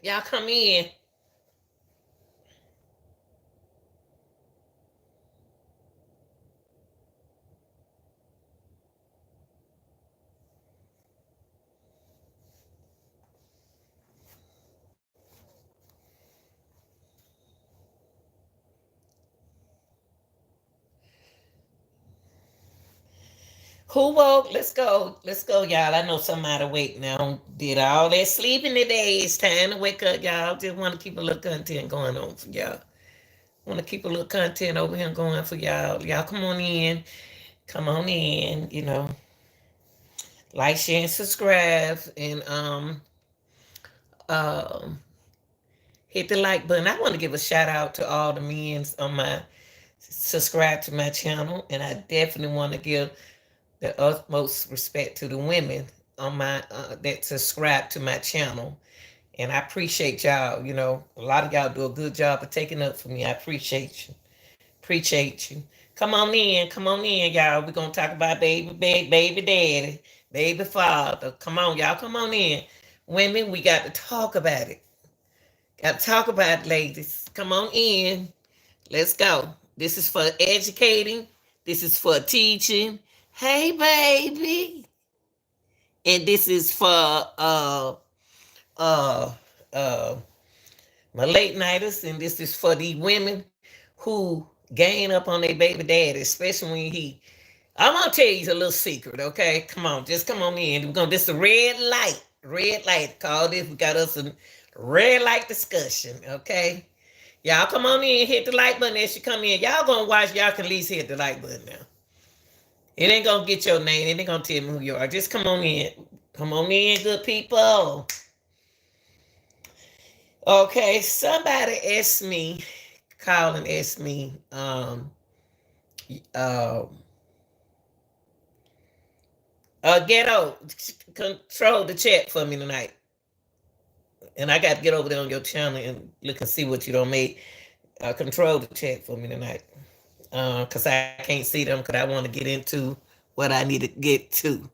Y'all come in. Who woke? Let's go. Let's go, y'all. I know somebody wake now. Did all that sleeping today. It's time to wake up, y'all. Just want to keep a little content going on for y'all. Want to keep a little content over here going for y'all. Y'all come on in. Come on in. Like, share, and subscribe, and um hit the like button. I want to give a shout out to all the men on my subscribe to my channel, and I definitely want to give the utmost respect to the women on my that subscribe to my channel. And I appreciate y'all. A lot of y'all do a good job of taking up for me. I appreciate you. Appreciate you. Come on in. Come on in, y'all. We're gonna talk about baby daddy, baby father. Come on, y'all. Come on in. Women, we got to talk about it. Got to talk about it, ladies. Come on in. Let's go. This is for educating. This is for teaching. Hey, baby. And this is for uh uh my late nighters, and this is for the women who gain up on their baby daddy, especially when he. I'm gonna tell you a little secret, okay? Come on, just come on in. We're gonna this a red light. Red light. Call this. We got us a red light discussion, okay? Y'all come on in, hit the like button as you come in. Y'all gonna watch, y'all can at least hit the like button now. It ain't gonna get your name, it ain't gonna tell me who you are. Just come on in. Come on in, good people. Okay, somebody asked me, call and asked me, uh, ghetto, control the chat for me tonight. And I got to get over there on your channel and look and see what you don't make. Control the chat for me tonight. Because I can't see them because I want to get into what I need to get to.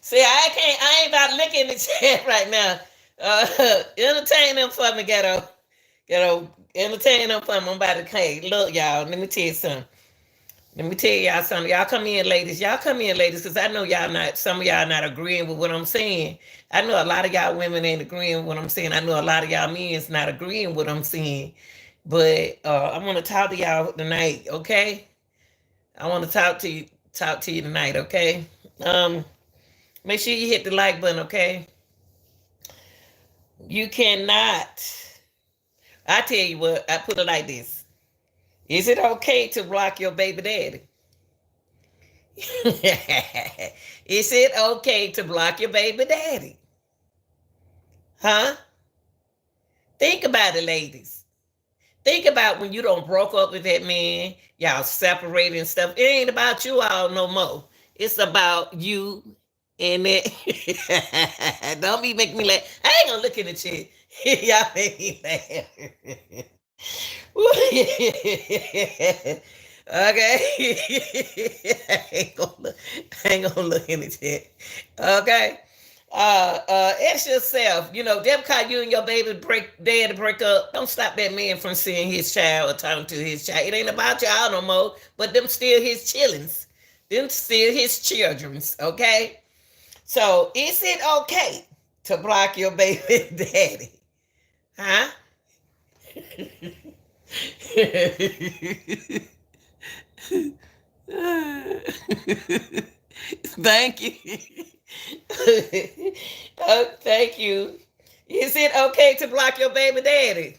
See, I ain't about to look in the chat right now. Entertain them for me, entertain them for me. I'm about to, hey, look, y'all, let me tell you something. Let me tell y'all something. Y'all come in, ladies. Y'all come in, ladies, because I know some of y'all not agreeing with what I'm saying. I know a lot of y'all women ain't agreeing with what I'm saying. I know a lot of y'all men's not agreeing with what I'm saying. But I want to talk to y'all tonight, okay? I want to talk to you tonight, okay? Um, Make sure you hit the like button, okay? You cannot. I tell you what, I put it like this. Is it okay to block your baby daddy? Is it okay to block your baby daddy? Huh? Think about it, ladies. Think about when you don't broke up with that man, y'all separated and stuff. It ain't about you all no more. It's about you and it. Don't be making me laugh. I ain't gonna look in the chat. Y'all make me laugh. Okay. I ain't gonna look in the chat. Okay. Ask yourself, them call you and your baby dad to break up. Don't stop that man from seeing his child or talking to his child. It ain't about y'all no more, but them still his chillings. Them still his children's, okay? So is it okay to block your baby daddy? Huh? Thank you. Oh, thank you. Is it okay to block your baby daddy?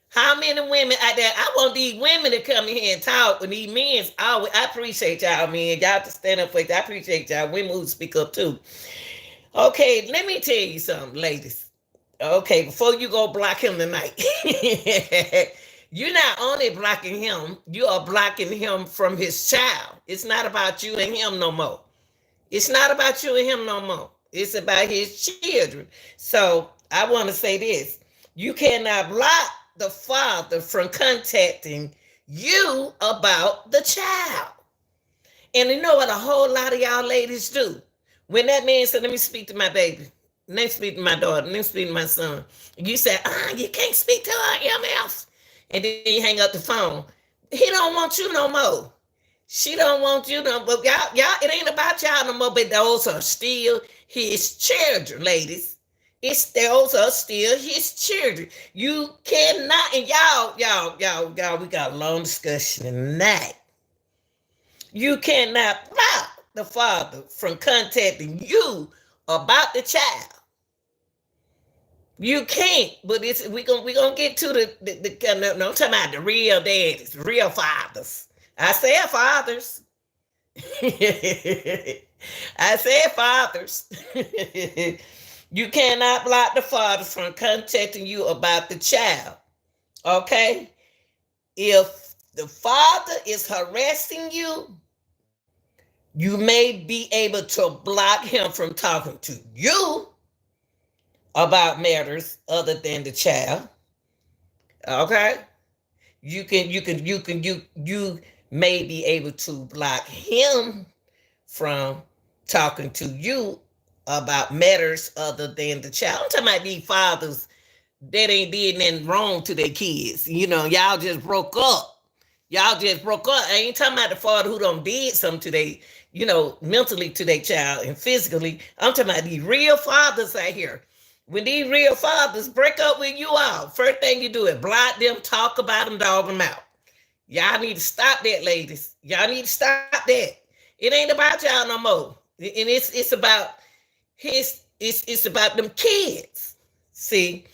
How many women out there? I want these women to come in here and talk. When these men's always, I appreciate y'all, man. Y'all to stand up for it. I appreciate y'all. Women who speak up too. Okay, let me tell you something, ladies. Okay, before you go block him tonight, you're not only blocking him, you are blocking him from his child. It's not about you and him no more. It's not about you and him no more. It's about his children. So I want to say this. You cannot block the father from contacting you about the child. And you know what a whole lot of y'all ladies do? When that man said, let me speak to my baby, let me speak to my daughter, let me speak to my son. You say, you can't speak to her, MF. And then you hang up the phone. He don't want you no more. She don't want you no more. Y'all, it ain't about y'all no more, but those are still his children, ladies. Those are still his children. You cannot, and y'all, we got a long discussion tonight. You cannot block the father from contacting you about the child. You can't, but we gonna get to the no, I'm talking about the real daddies, real fathers. I said fathers. I said fathers. You cannot block the father from contacting you about the child. Okay? If the father is harassing you, you may be able to block him from talking to you about matters other than the child. Okay? You may be able to block him from talking to you about matters other than the child. I'm talking about these fathers that ain't did nothing wrong to their kids. You know, y'all just broke up. Y'all just broke up. I ain't talking about the father who done did something to they, mentally to their child and physically. I'm talking about these real fathers out here. When these real fathers break up with you all, first thing you do is block them, talk about them, dog them out. Y'all need to stop that, ladies. Y'all need to stop that. It ain't about y'all no more. And it's about it's about them kids. See,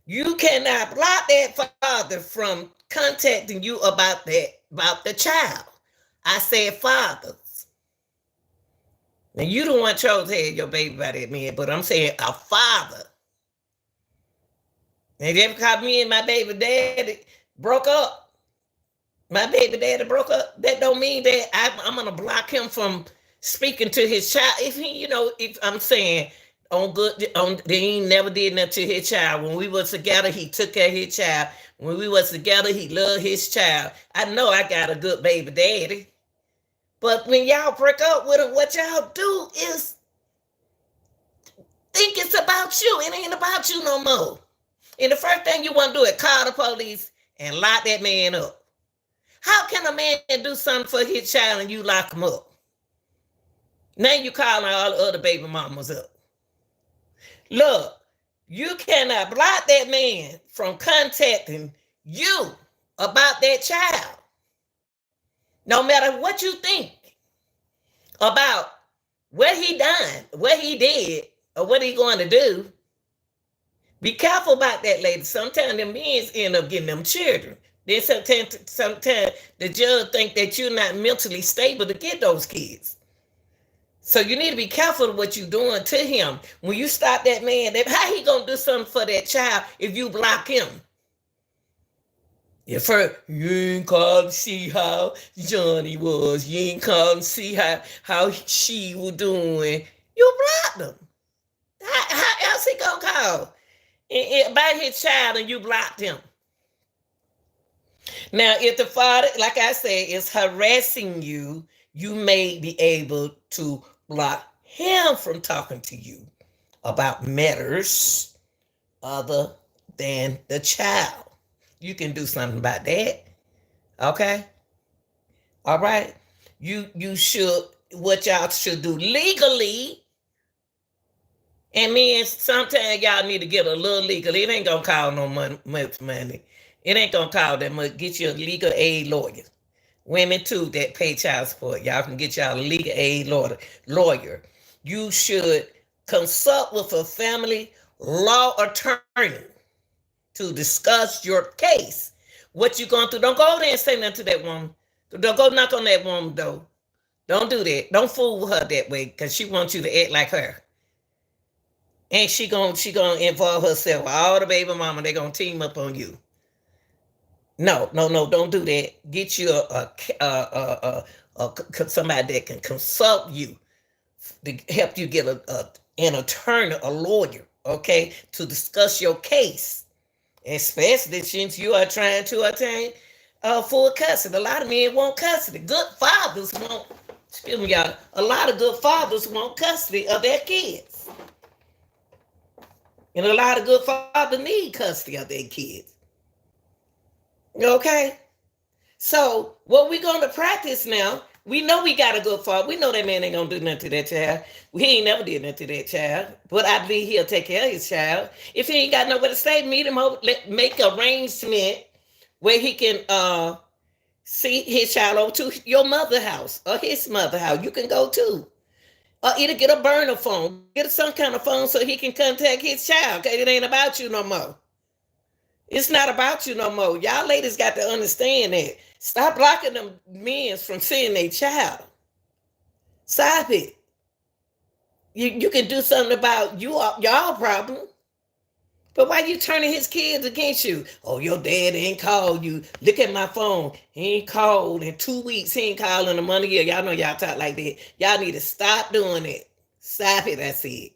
you cannot block that father from contacting you about the child. I said fathers. Now you don't want chose to have your baby by that man, but I'm saying a father. And if because me and my baby daddy broke up, my baby daddy broke up, that don't mean that I'm gonna block him from speaking to his child. If he, if I'm saying he never did nothing to his child. When we was together, he took care of his child. When we was together, he loved his child. I know I got a good baby daddy. But when y'all break up with him, what y'all do is think it's about you. It ain't about you no more. And the first thing you want to do is call the police and lock that man up. How can a man do something for his child and you lock him up? Now you calling all the other baby mamas up. Look, you cannot block that man from contacting you about that child. No matter what you think about what he done, what he did, or what he going to do, be careful about that, lady. Sometimes the men end up getting them children. Then sometimes the judge think that you're not mentally stable to get those kids. So you need to be careful of what you're doing to him. When you stop that man, how he gonna do something for that child if you block him? If you ain't called to see how Johnny was, you ain't called to see how she was doing, you blocked him. How else he gonna call about his child and you blocked him? Now, if the father, like I said, is harassing you, you may be able to block him from talking to you about matters other than the child. You can do something about that. Okay? All right? You should, what y'all should do legally, and then sometimes y'all need to get a little legal. It ain't gonna cost no much money. It ain't gonna cost that much. Get you a legal aid lawyer. Women too that pay child support. Y'all can get y'all a legal aid lawyer. You should consult with a family law attorney to discuss your case. What you gonna do? Don't go there and say nothing to that woman. Don't go knock on that woman door. Don't do that. Don't fool her that way because she wants you to act like her. And she gonna involve herself with all the baby mama. They gonna team up on you. No, don't do that. Get you somebody that can consult you to help you get an attorney, a lawyer, okay, to discuss your case, especially since you are trying to attain full custody. A lot of men want custody. Good fathers want, excuse me, y'all. A lot of good fathers want custody of their kids. And a lot of good fathers need custody of their kids. Okay? So, what we're going to practice now, we know we got a good father. We know that man ain't going to do nothing to that child. He ain't never did nothing to that child. But I believe he'll take care of his child. If he ain't got nowhere to stay, meet him over, make arrangement where he can see his child over to your mother's house or his mother's house. You can go too. Or either get a burner phone, get some kind of phone so he can contact his child. Okay, it ain't about you no more. It's not about you no more. Y'all ladies got to understand that. Stop blocking them men from seeing their child. Stop it. You can do something about y'all problem. But why you turning his kids against you? Oh, your dad ain't called you. Look at my phone. He ain't called in 2 weeks. He ain't called in a month a year. Y'all know y'all talk like that. Y'all need to stop doing it. Stop it, I said.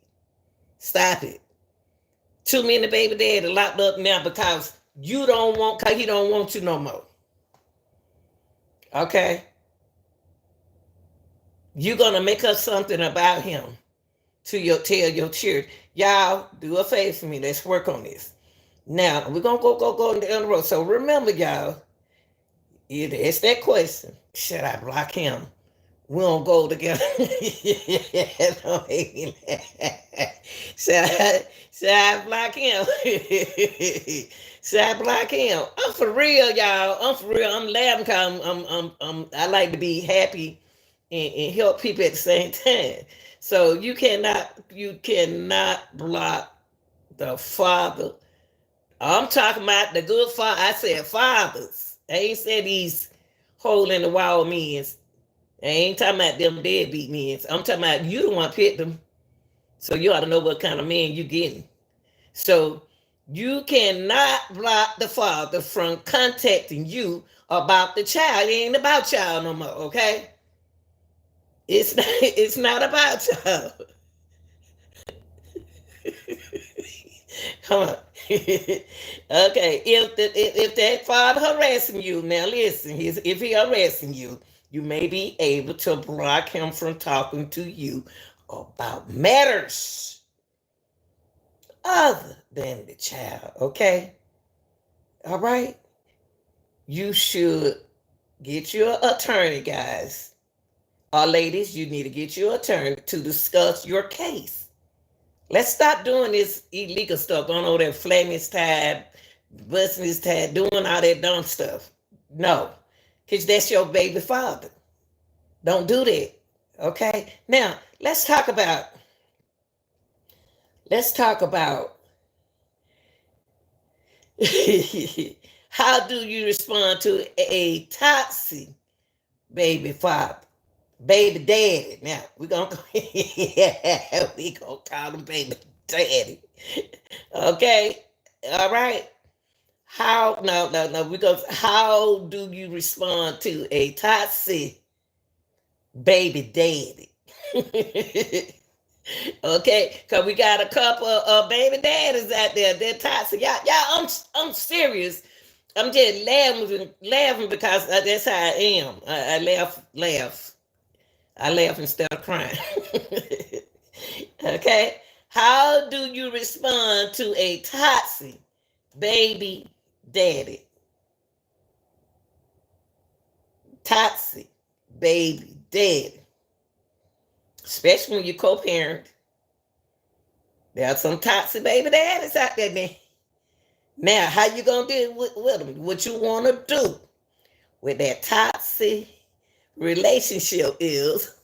Stop it. Too many baby daddy locked up now because he don't want you no more. Okay? You're gonna make up something about him tell your children. Y'all do a favor for me. Let's work on this. Now we're gonna go down the road. So remember, y'all, it's that question. Should I block him? We don't go together. Should I block him? Should I block him? I'm for real, y'all. I'm for real. I'm laughing because I like to be happy and help people at the same time. So you cannot block the father. I'm talking about the good father. I said fathers. I ain't said these hole in the wall men. I ain't talking about them deadbeat men. I'm talking about you the one picked them. So you ought to know what kind of man you getting. So you cannot block the father from contacting you about the child. It ain't about child no more, okay? It's not about y'all. Come on. Okay, if that father harassing you, now listen, if he harassing you, you may be able to block him from talking to you about matters other than the child, okay? All right? You should get your attorney, guys. Or ladies, you need to get your attorney to discuss your case. Let's stop doing this illegal stuff, going over there, flattening his tie, busting his tie, doing all that dumb stuff. No, because that's your baby father. Don't do that. Okay? Now, let's talk about how do you respond to a toxic baby father? Baby daddy. Now we gonna call him baby daddy. Okay, all right. How how do you respond to a toxic baby daddy? Okay, because we got a couple of baby daddies out there. They're toxic. Y'all, I'm serious. I'm just laughing because that's how I am. I laugh. I laugh instead of crying. Okay? How do you respond to a toxic baby daddy? Toxic baby daddy. Especially when you co-parent. There are some toxic baby daddies out there, man. Now, how you going to deal with them? What you want to do with that toxic relationship is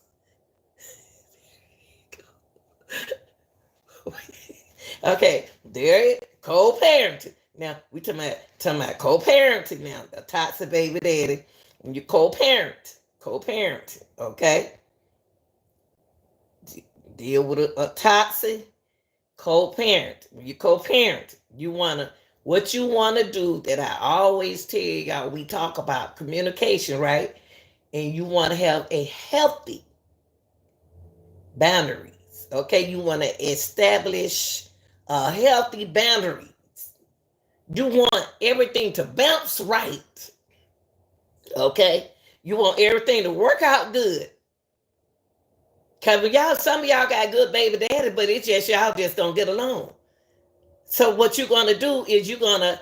okay, there co-parenting. Now we talking about co-parenting now, the toxic baby daddy. When you co-parent, okay? Deal with a toxic co-parent. When you co-parent, what you wanna do that I always tell y'all, we talk about communication, right? And you want to have a healthy boundaries. Okay, you want to establish healthy boundaries. You want everything to bounce right. Okay? You want everything to work out good. Because some of y'all got good baby daddy, but it's just y'all just don't get along. So what you're going to do is you're going to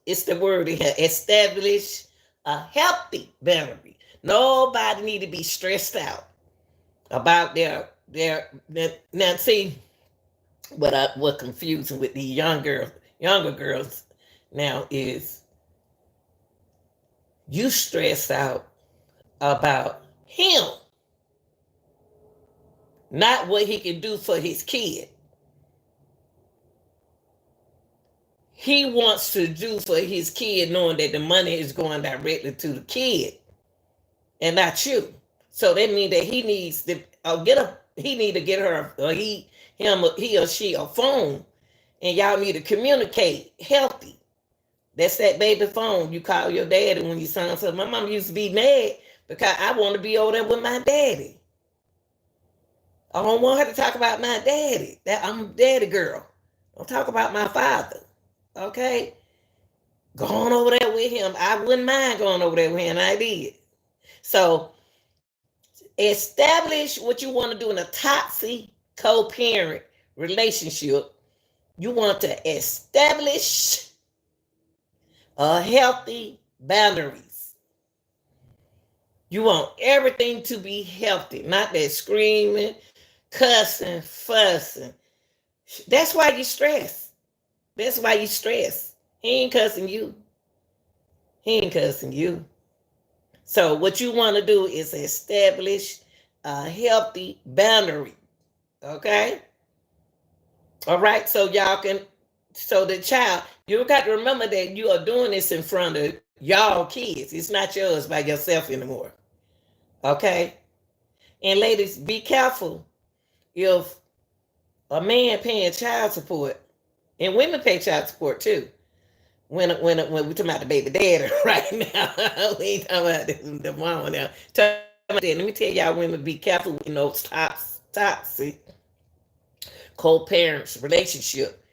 it's the word here, establish a healthy boundary. Nobody need to be stressed out about their now see what confusing with these younger girls now is you stress out about him, not what he can do for his kid. He wants to do for his kid knowing that the money is going directly to the kid and not you. So that means that he needs to he need to get her or he or she a phone, and y'all need to communicate healthy. That's that baby phone. You call your daddy when your son says, my mom used to be mad because I want to be over there with my daddy. I don't want her to talk about my daddy. That I'm a daddy girl. Don't talk about my father. Okay? Going over there with him. I wouldn't mind going over there with him. I did. So establish what you want to do in a toxic co-parent relationship. You want to establish a healthy boundaries. You want everything to be healthy, not that screaming, cussing, fussing. That's why you stress. That's why you stress. He ain't cussing you. He ain't cussing you. So what you want to do is establish a healthy boundary. Okay? All right, so y'all can, so the child, you got to remember that you are doing this in front of y'all kids. It's not yours by yourself anymore. Okay? And ladies, be careful if a man paying child support, and women pay child support too. When we're talking about the baby daddy right now, we ain't talking about the mama now. Let me tell y'all women, be careful in those toxic co-parents relationship.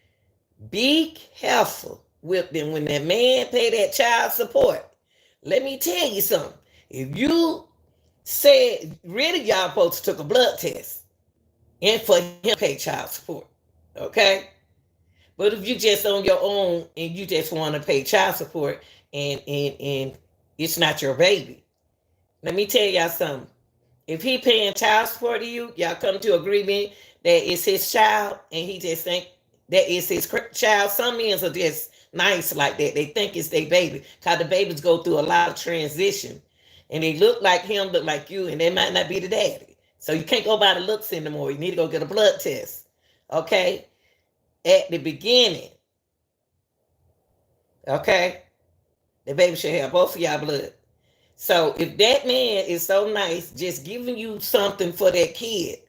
Be careful with them when that man pay that child support. Let me tell you something. If you said, really y'all folks took a blood test and for him to pay child support, okay? But if you just on your own and you just want to pay child support and it's not your baby, let me tell y'all something. If he paying child support to you, y'all come to agreement that it's his child and he just think that it's his child. Some men are just nice like that. They think it's their baby because the babies go through a lot of transition and they look like him, look like you, and they might not be the daddy. So you can't go by the looks anymore. You need to go get a blood test. Okay? At the beginning. Okay? The baby should have both of y'all blood. So if that man is so nice, just giving you something for that kid,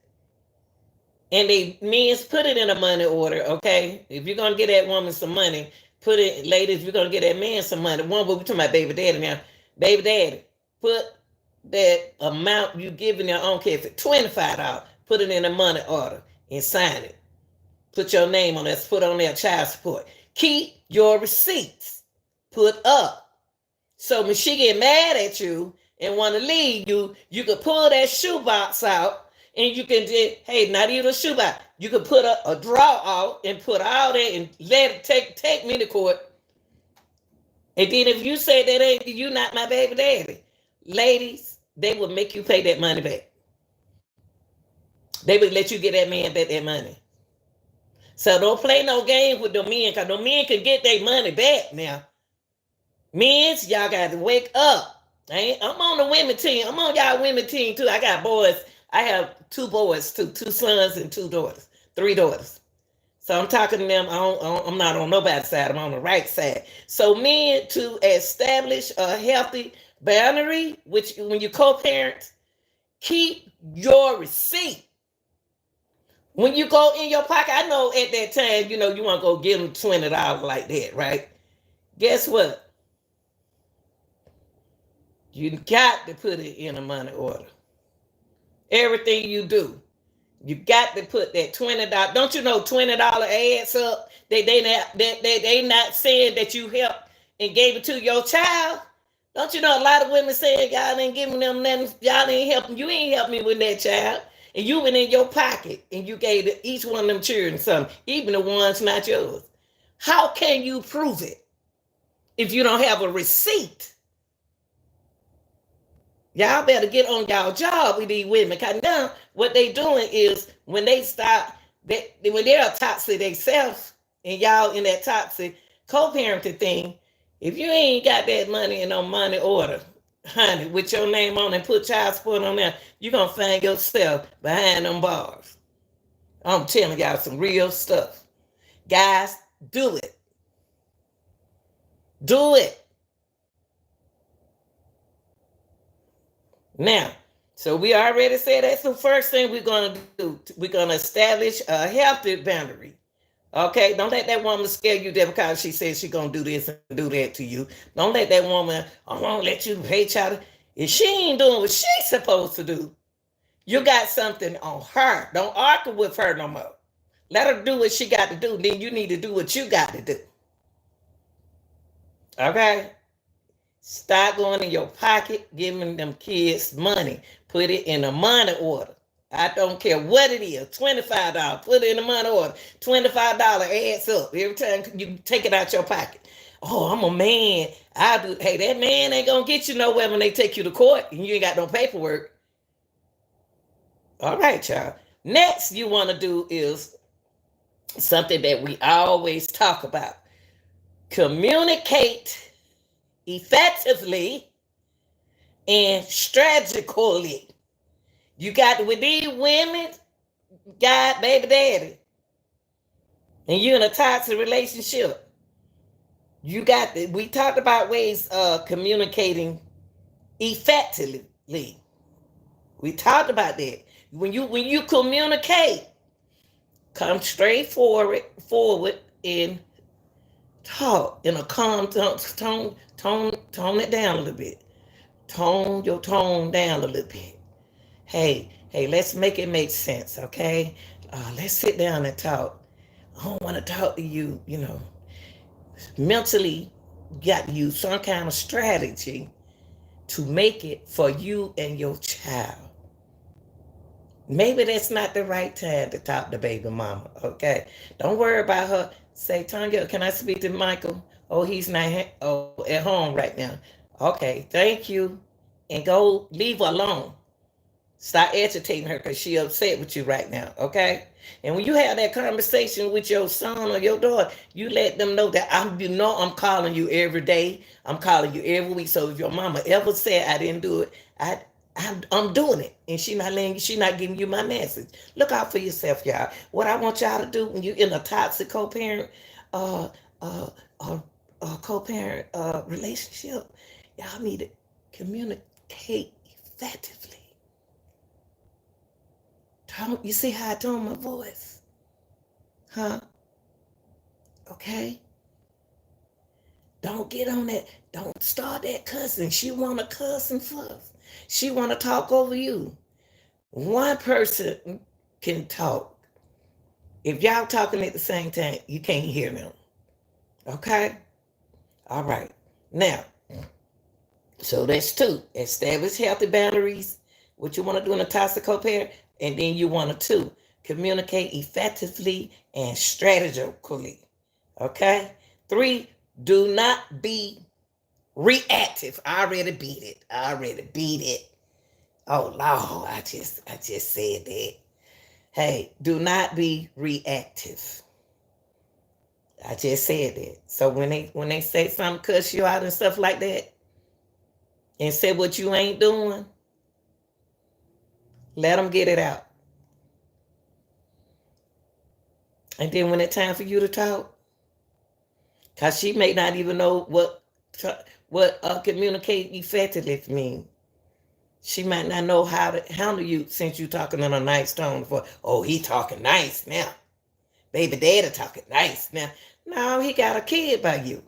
and they men's put it in a money order, okay? If you're gonna get that woman some money, put it, ladies, you're gonna get that man some money. We're talking about baby daddy now. Baby daddy, put that amount you giving your own kid for $25, put it in a money order and sign it. Put your name on it, put on their child support. Keep your receipts put up. So when she get mad at you and want to leave you, you could pull that shoebox out and you can just, hey, not even a shoebox. You could put a draw out and put all that and let it take me to court. And then if you say that ain't you not my baby daddy, ladies, they will make you pay that money back. They would let you get that man back that money. So don't play no game with the men, because the men can get their money back now. Men's, y'all got to wake up. I'm on the women team. I'm on y'all women team too. I got boys. I have 2 boys, two sons and 2 daughters, 3 daughters. So I'm talking to them. I'm not on nobody's side. I'm on the right side. So men, to establish a healthy boundary, which when you co-parent, keep your receipt. When you go in your pocket, I know at that time, you want to go give them $20 like that, right? Guess what? You got to put it in a money order. Everything you do, you got to put that $20. Don't you know $20 adds up? They not saying that you helped and gave it to your child. Don't you know a lot of women saying y'all ain't giving them nothing, y'all ain't helping, you ain't helping me with that child. And you went in your pocket and you gave each one of them children something, even the ones not yours. How can you prove it if you don't have a receipt? Y'all better get on y'all job with these women. Cause now what they doing is when they stop, when they're toxic themselves, and y'all in that toxic co-parenting thing, if you ain't got that money in no money order, honey, with your name on and put child support on there, you're gonna find yourself behind them bars. I'm telling y'all some real stuff. Guys, do it. Do it. Now, so we already said that's the first thing we're going to do. We're going to establish a healthy boundary. Okay, don't let that woman scare you there because she says she's going to do this and do that to you. Don't let that woman, I won't let you pay child. If she ain't doing what she's supposed to do, you got something on her. Don't argue with her no more. Let her do what she got to do. Then you need to do what you got to do. Okay? Start going in your pocket, giving them kids money. Put it in a money order. I don't care what it is. $25. Put it in a money order. $25 adds up every time you take it out your pocket. Oh, I'm a man. I do. Hey, that man ain't gonna get you nowhere when they take you to court and you ain't got no paperwork. All right, y'all. Next, you want to do is something that we always talk about. Communicate effectively and strategically. You got with these women, got baby daddy, and you're in a toxic relationship. You got we talked about ways of communicating effectively. We talked about that. When you communicate, come straight forward and talk in a calm tone it down a little bit. Tone your tone down a little bit. Hey, let's make it make sense, okay? Let's sit down and talk. I don't want to talk to you, mentally. You got to use some kind of strategy to make it for you and your child. Maybe that's not the right time to talk to baby mama, okay? Don't worry about her. Say, Tanya, can I speak to Michael? Oh, he's not at home right now. Okay, thank you. And go leave her alone. Stop agitating her because she upset with you right now, okay? And when you have that conversation with your son or your daughter, you let them know that I'm calling you every day. I'm calling you every week. So if your mama ever said I didn't do it, I'm doing it. And she not giving you my message. Look out for yourself, y'all. What I want y'all to do when you're in a toxic co-parent co-parent relationship, y'all need to communicate effectively. You see how I tone my voice? Huh? Okay? Don't get on that. Don't start that cussing. She want to cuss and fuss. She want to talk over you. One person can talk. If y'all talking at the same time, you can't hear them. Okay? All right. Now, so that's two. Establish healthy boundaries. What you want to do in a toxic co-parent. And then you want to communicate effectively and strategically. Okay? 3, do not be reactive. I already beat it. Oh Lord, I just said that. Hey, do not be reactive. I just said that. So when they say something, cuss you out and stuff like that, and say what you ain't doing, let them get it out. And then when it's time for you to talk, because she may not even know what communicate effectively means. She might not know how to handle you since you talking in a nice tone. He talking nice now. Baby daddy talking nice now. No, he got a kid by you.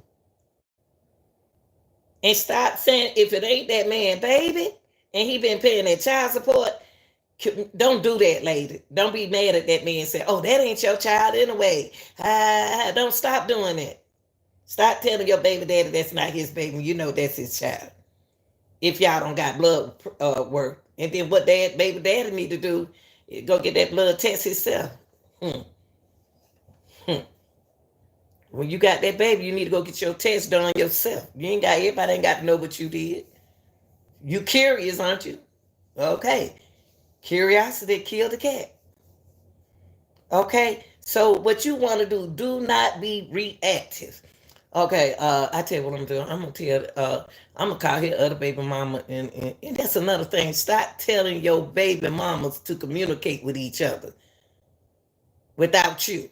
And stop saying, if it ain't that man, baby, and he been paying that child support, don't do that, lady. Don't be mad at that man and say, oh, that ain't your child anyway. Don't stop doing that. Stop telling your baby daddy that's not his baby. You know that's his child. if y'all don't got blood work. And then what baby daddy need to do is go get that blood test himself. Hmm. Hmm. When you got that baby, you need to go get your test done yourself. You ain't got everybody ain't got to know what you did. You curious, aren't you? Okay. Curiosity killed the cat. Okay. So what you want to do not be reactive. Okay, I tell you what I'm doing. I'm gonna tell I'm gonna call here other baby mama and that's another thing. Stop telling your baby mamas to communicate with each other without you.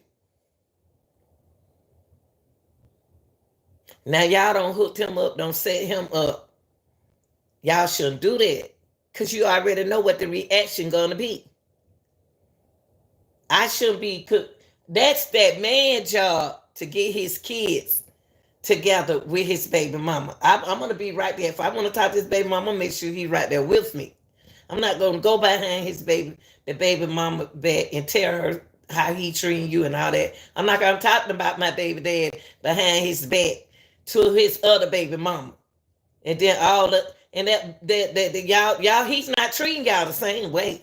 Now y'all don't hook him up, don't set him up. Y'all shouldn't do that. Cause you already know what the reaction gonna be. I shouldn't be that's that man job to get his kids together with his baby mama. I'm gonna be right there. If I want to talk to his baby mama, make sure he's right there with me. I'm not gonna go behind the baby mama back and tell her how he treating you and all that. I'm not gonna talk about my baby dad behind his back to his other baby mama. And then all the and that y'all he's not treating y'all the same way.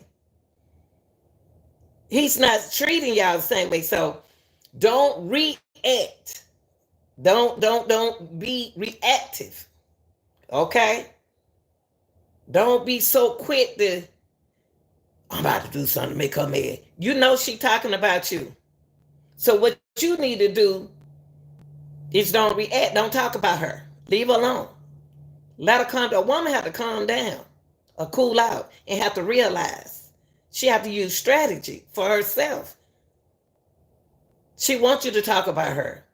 He's not treating y'all the same way. So don't react. Don't be reactive. Okay? Don't be so quick to I'm about to do something to make her mad. You know she talking about you. So what you need to do is don't react. Don't talk about her. Leave her alone. Let her calm down. A woman have to calm down or cool out and have to realize she have to use strategy for herself. She wants you to talk about her.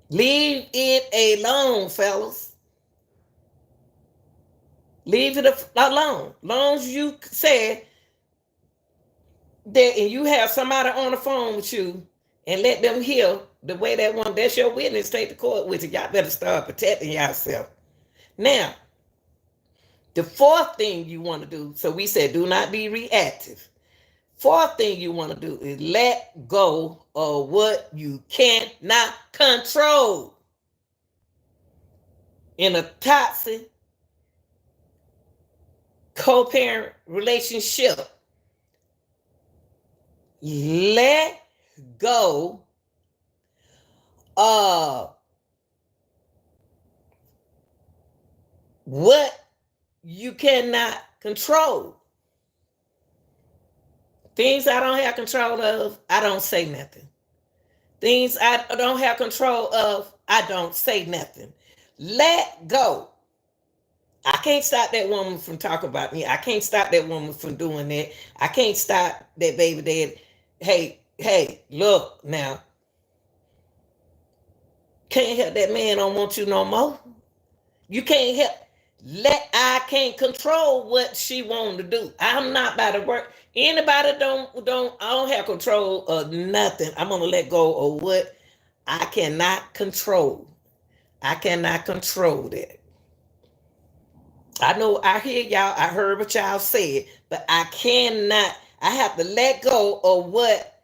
Leave it alone, fellas. Leave it alone. Long as you said that and you have somebody on the phone with you and let them hear the way that one, that's your witness, take the court with you. Y'all better start protecting yourself. Now, the fourth thing you want to do, so we said do not be reactive. Fourth thing you want to do is let go of what you cannot control. In a toxic co-parent relationship, let go of what you cannot control. Things I don't have control of, I don't say nothing. Things I don't have control of, I don't say nothing. Let go. I can't stop that woman from talking about me. I can't stop that woman from doing that. I can't stop that baby dad. Hey, look now. Can't help that man don't want you no more. You can't help. I can't control what she want to do. I'm not about to work. Anybody I don't have control of nothing. I'm gonna let go of what I cannot control. I cannot control that. I know I hear y'all, I heard what y'all said, but I have to let go of what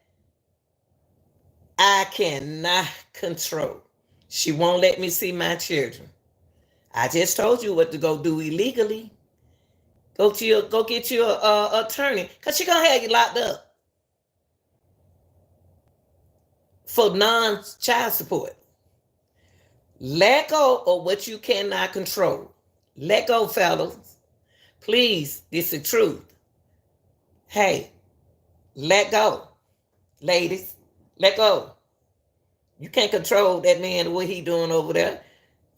I cannot control. She won't let me see my children. I just told you what to go do illegally. Go get your attorney, because she's gonna have you locked up for non-child support. Let go of what you cannot control. Let go, fellas. Please, this is the truth. Hey, let go. Ladies, let go. You can't control that man, what he doing over there.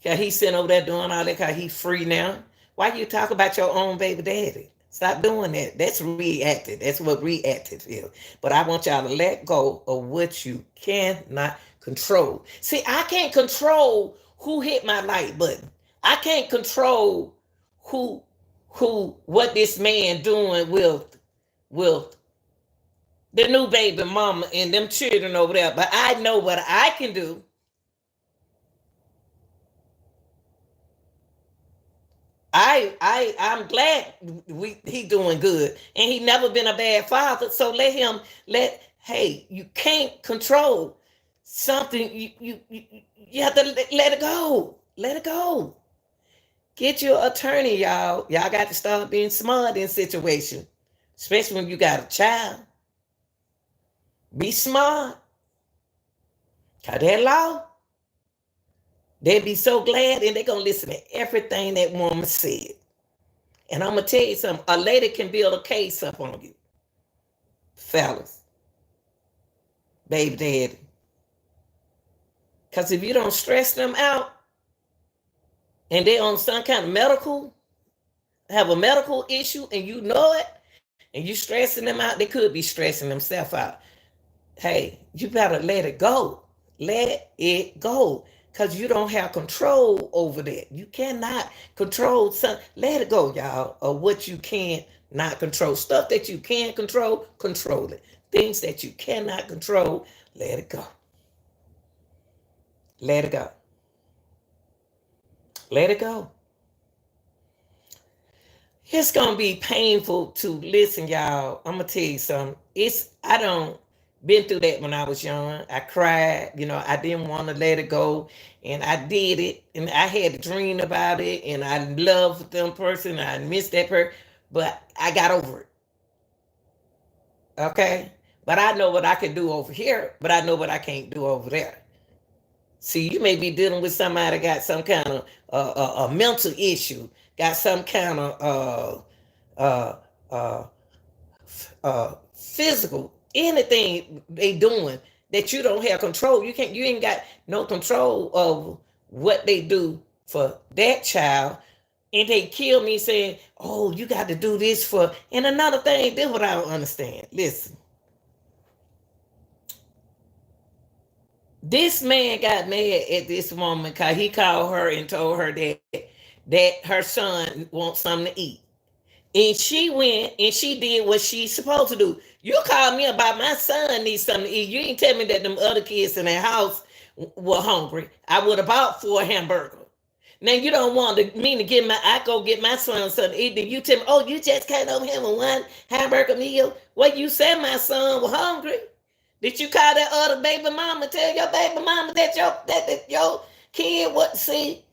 Cause he's sitting over there doing all that because he's free now. Why you talk about your own baby daddy? Stop doing that. That's reactive. That's what reactive is. But I want y'all to let go of what you cannot control. See, I can't control who hit my like button. I can't control what this man doing with the new baby mama and them children over there. But I know what I can do. I'm glad he doing good, and he never been a bad father. So hey, you can't control something. You have to let it go. Let it go. Get your attorney, y'all. Y'all got to start being smart in situations, especially when you got a child. Be smart. Cause that law, they'll be so glad and they're gonna listen to everything that woman said. And I'm gonna tell you something, a lady can build a case up on you. Fellas, baby daddy. Cause if you don't stress them out and they're on some kind of medical, have a medical issue and you know it, and you stressing them out, they could be stressing themselves out. Hey, you better let it go. Let it go. Because you don't have control over that. You cannot control something. Let it go, y'all, of what you can not control. Stuff that you can control, control it. Things that you cannot control, let it go. Let it go. Let it go. It's gonna be painful to listen, y'all. I'm gonna tell you something. I don't been through that when I was young. I cried, I didn't want to let it go. And I did it. And I had a dream about it. And I loved them person. I missed that person. But I got over it. Okay? But I know what I can do over here, but I know what I can't do over there. See, you may be dealing with somebody that got some kind of a mental issue, got some kind of physical, anything they doing that you don't have control. You ain't got no control of what they do for that child. And they kill me saying, oh, you got to do this for, and another thing, this is what I don't understand. Listen. This man got mad at this woman because he called her and told her that her son wants something to eat. And she went and she did what she's supposed to do. You called me about my son needs something to eat. You ain't tell me that them other kids in their house were hungry. I would have bought 4 hamburgers. Now you don't want me to I go get my son something to eat. Then you tell me, oh, you just came over here with 1 hamburger meal. Well, you said my son was hungry. Did you call that other baby mama? Tell your baby mama that your kid what? See,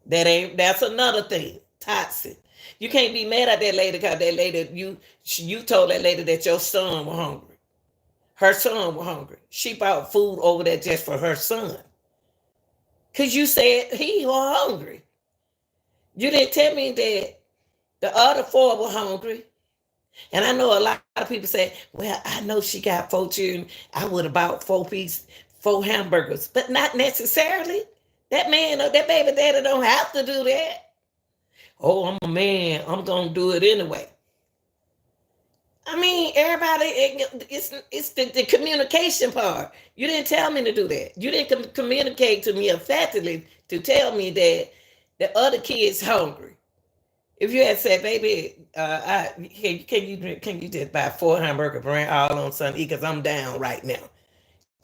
that's another thing. Toxic. You can't be mad at that lady because that lady you told that lady that your son was hungry. Her son was hungry. She bought food over there just for her son. Because you said he was hungry. You didn't tell me that the other 4 were hungry. And I know a lot of people say, well, I know she got 4 children. I would have bought 4 hamburgers, but not necessarily. That man or that baby daddy don't have to do that. Oh, I'm a man. I'm going to do it anyway. I mean, everybody, it's the communication part. You didn't tell me to do that. You didn't communicate to me effectively to tell me that the other kid's hungry. If you had said, baby, can you just buy 4 hamburger bring all on Sunday because I'm down right now?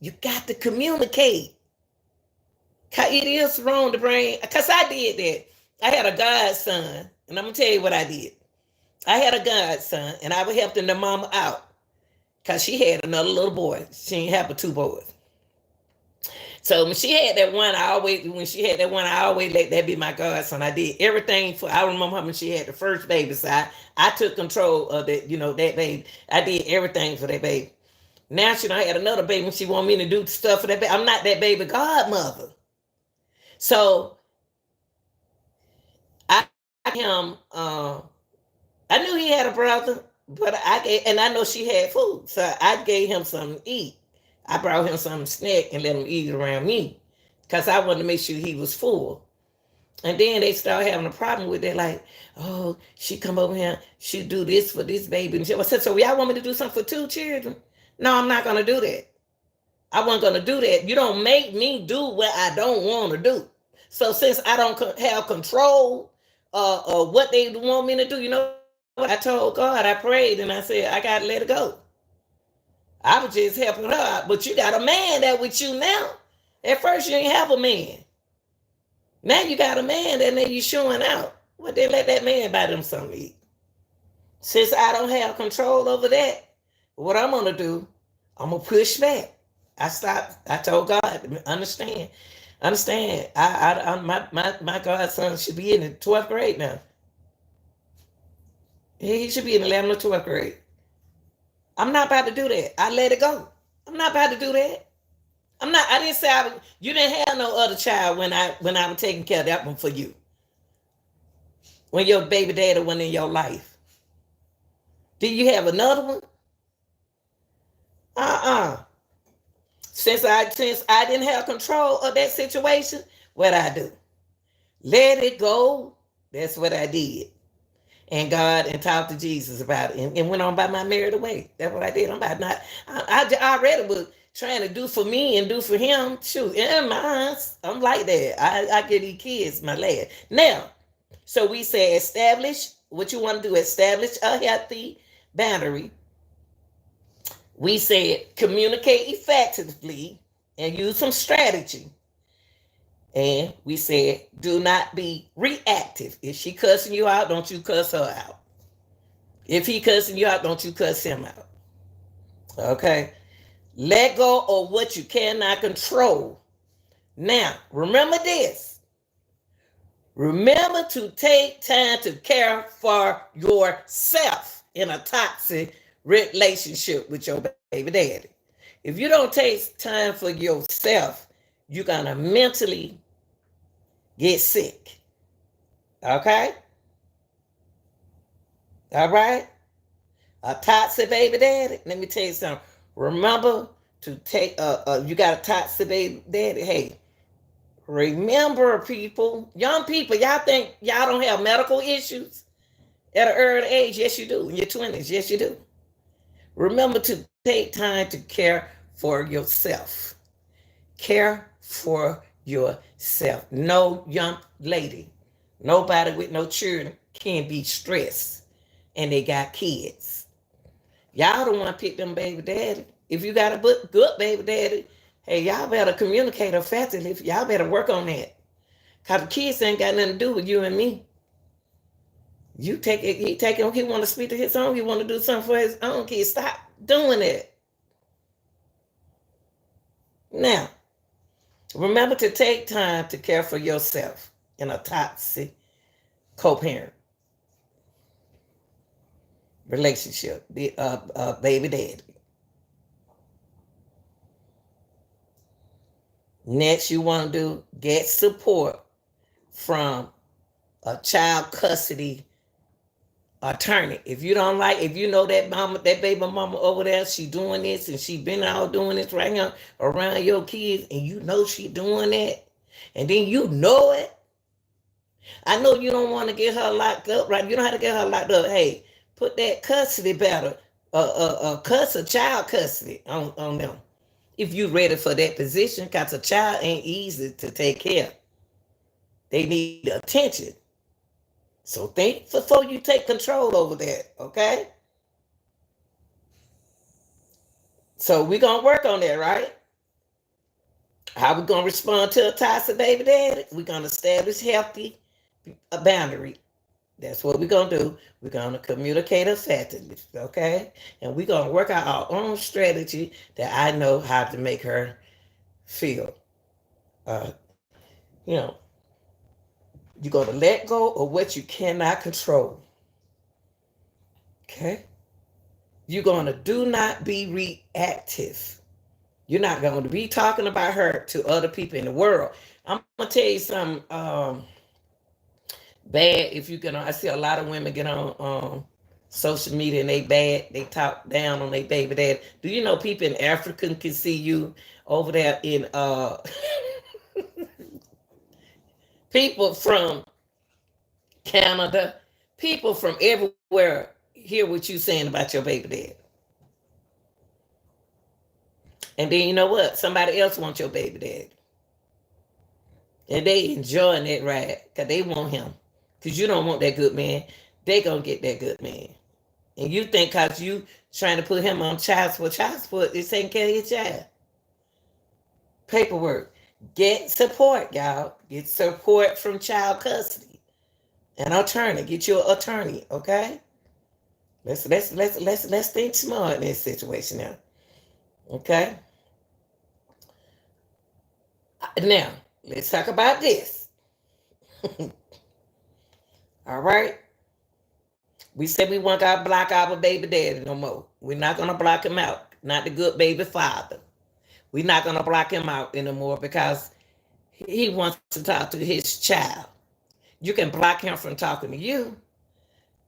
You got to communicate. It is wrong to bring, because I did that. I had a godson, and I'm going to tell you what I did. I had a godson, and I would help the mama out because she had another little boy. She didn't have but 2 boys. So when she had that one, I always let that be my godson. I did everything I remember when she had the first baby. So I took control of that, that baby. I did everything for that baby. Now she done had another baby and she want me to do stuff for that baby. I'm not that baby godmother. So I knew he had a brother, but I know she had food. So I gave him something to eat. I brought him some snack and let him eat around me because I wanted to make sure he was full. And then they start having a problem with it, like, oh, she come over here, she do this for this baby. And I said, so y'all want me to do something for 2 children? No, I'm not going to do that. I wasn't going to do that. You don't make me do what I don't want to do. So since I don't have control of what they want me to do, you know what? I told God, I prayed, and I said, I got to let it go. I was just helping her out, but you got a man that with you now. At first, you ain't have a man. Now you got a man that you showing out. Well, they let that man buy them something to eat. Since I don't have control over that, what I'm going to do, I'm going to push back. I told God, understand, Understand? My godson should be in the 12th grade now. He should be in the 11th or 12th grade. I'm not about to do that. I let it go. I'm not about to do that. I'm not. I didn't say you didn't have no other child when I was taking care of that one for you. When your baby daddy went in your life, did you have another one? Uh-uh. Since I didn't have control of that situation, what I do? Let it go. That's what I did. And God and talked to Jesus about it and went on by my merry way. That's what I did. I'm about not. I already was trying to do for me and do for him. Shoot, in mine, I'm like that. I give these kids my lad. Now, so we say establish what you want to do. Establish a healthy boundary. We said communicate effectively and use some strategy. And we said, do not be reactive. If she cussing you out, don't you cuss her out. If he cussing you out, don't you cuss him out. Okay? Let go of what you cannot control. Now, remember this. Remember to take time to care for yourself in a toxic relationship with your baby daddy. If you don't take time for yourself, you're going to mentally get sick. Okay? All right? A toxic baby daddy, let me tell you something. Remember to take, you got a toxic baby daddy. Hey, remember people, young people, y'all think y'all don't have medical issues at an early age? Yes, you do. In your 20s, yes, you do. Remember to take time to care for yourself. Care for yourself. No young lady, nobody with no children can be stressed and they got kids. Y'all don't want to pick them baby daddy. If you got a good baby daddy, hey, y'all better communicate effectively. Y'all better work on that. Because the kids ain't got nothing to do with you and me. You take it, he want to speak to his own, he want to do something for his own kids. Stop doing it. Now, remember to take time to care for yourself in a toxic co-parent relationship, the baby daddy. Next, you want to do get support from a child custody attorney. If you don't like, if you know that mama, that baby mama over there, she doing this and she been out doing this right now around your kids, and you know she doing that, and then you know it. I know you don't want to get her locked up, right? You don't have to get her locked up. Hey, put that custody battle, child custody on them. If you ready for that position, because a child ain't easy to take care of. They need attention. So think before you take control over that, okay? So we're going to work on that, right? How we going to respond to a toxic baby daddy? We're going to establish healthy boundary. That's what we're going to do. We're going to communicate effectively, okay? And we're going to work out our own strategy that I know how to make her feel. You know, you're going to let go of what you cannot control. Okay? You're going to do not be reactive. You're not going to be talking about her to other people in the world. I'm going to tell you something bad. If you can, I see a lot of women get on social media and they bad. They talk down on their baby dad. Do you know people in Africa can see you over there in people from Canada, people from everywhere hear what you saying about your baby dad. And then you know what? Somebody else wants your baby dad. And they enjoying that ride because they want him. Because you don't want that good man. They going to get that good man. And you think because you trying to put him on child support is taking care of your child. Paperwork. Get support, y'all. Get support from child custody. An attorney. Get your attorney, okay? Let's think smart in this situation now. Okay? Now, Let's talk about this. All right. We said we weren't gonna block our baby daddy no more. We're not gonna block him out. Not the good baby father. We're not gonna block him out anymore because he wants to talk to his child. You can block him from talking to you,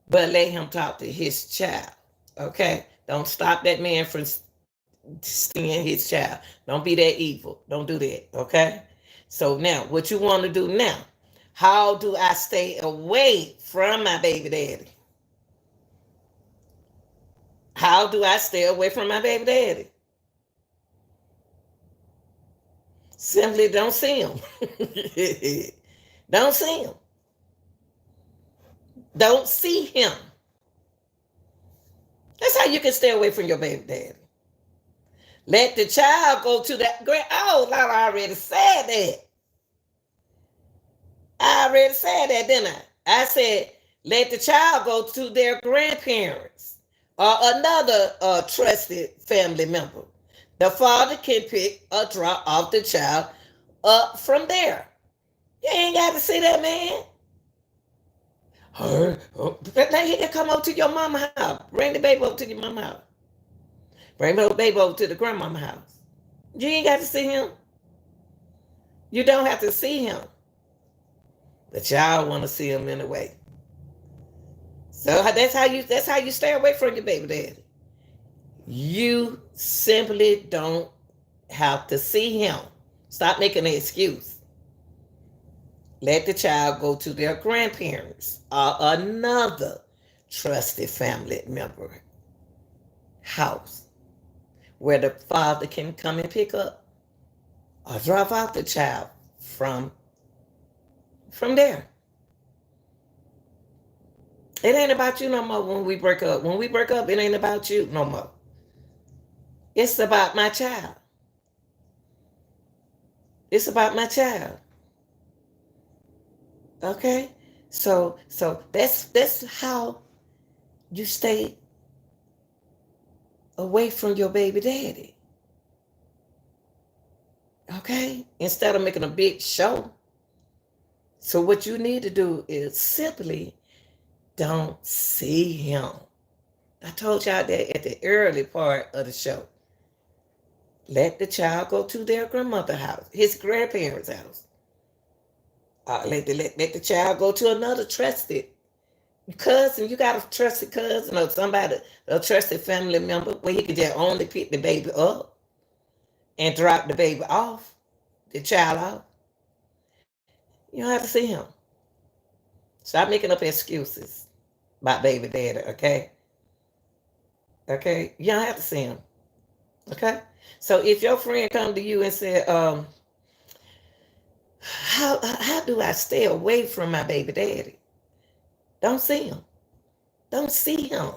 but let him talk to his child. Okay? Don't stop that man from seeing his child. Don't be that evil. Don't do that. Okay? So now, what you want to do now? How do I stay away from my baby daddy? How do I stay away from my baby daddy? Simply don't see him. Don't see him. Don't see him. That's how you can stay away from your baby daddy. Let the child go to that grand. Oh, Lord, I already said that. I already said that, didn't I? I said, let the child go to their grandparents or another trusted family member. The father can pick or drop off the child up from there. You ain't got to see that man. Let him come over to your mama house. Bring the baby over to your mama house. Bring the baby over to the grandmama house. You ain't got to see him. You don't have to see him. The child want to see him anyway. So that's how you stay away from your baby daddy. You simply don't have to see him. Stop making an excuse. Let the child go to their grandparents or another trusted family member house where the father can come and pick up or drop off the child from there. It ain't about you no more when we break up. When we break up, it ain't about you no more. It's about my child. It's about my child. Okay? So that's how you stay away from your baby daddy. Okay? Instead of making a big show. So what you need to do is simply don't see him. I told y'all that at the early part of the show. Let the child go to their grandmother's house, his grandparents' house. Let the child go to another trusted cousin. You got a trusted cousin or somebody, a trusted family member where he could just only pick the baby up and drop the baby off, the child off. You don't have to see him. Stop making up excuses about baby daddy, okay? Okay? You don't have to see him. Okay? So if your friend come to you and say, how do I stay away from my baby daddy? Don't see him. Don't see him.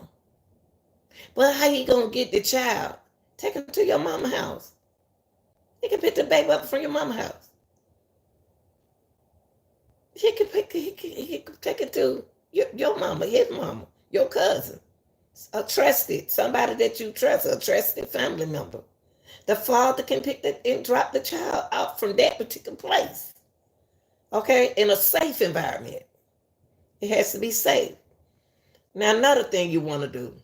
Well, how you gonna get the child? Take him to your mama house. You can pick the baby up from your mama house. He can take it to your mama, his mama, your cousin, a trusted, somebody that you trust, a trusted family member. The father can pick and drop the child out from that particular place. Okay, in a safe environment. It has to be safe. Now, another thing you want to do.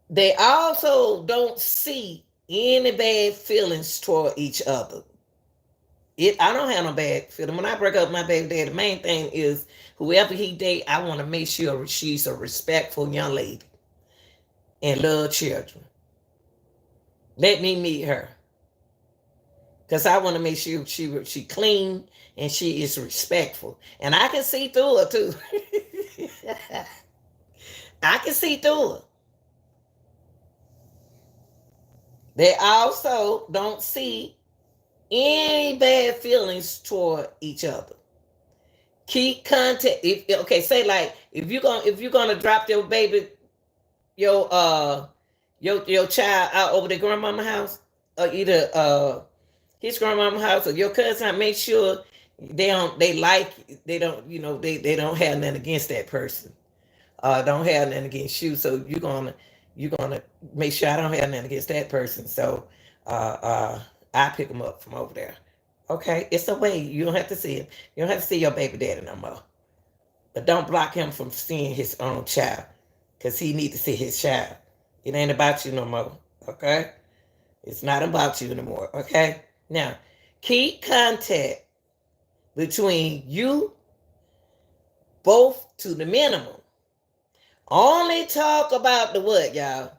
They also don't see any bad feelings toward each other. I don't have no bad feeling. When I break up with my baby daddy, the main thing is whoever he date, I want to make sure she's a respectful young lady and love children. Let me meet her. Because I want to make sure she clean and she is respectful. And I can see through her too. I can see through her. They also don't see any bad feelings toward each other. Keep contact. Say like if you're gonna drop your baby, your child out over the grandmama house, or either his grandmama house or your cousin, make sure they don't have nothing against that person. Don't have nothing against you. So you're gonna make sure I don't have nothing against that person. So I pick them up from over there. Okay? It's a way. You don't have to see him. You don't have to see your baby daddy no more. But don't block him from seeing his own child. Because he need to see his child. It ain't about you no more. Okay? It's not about you anymore. Okay? Now, keep contact between you both to the minimum. Only talk about the what, y'all?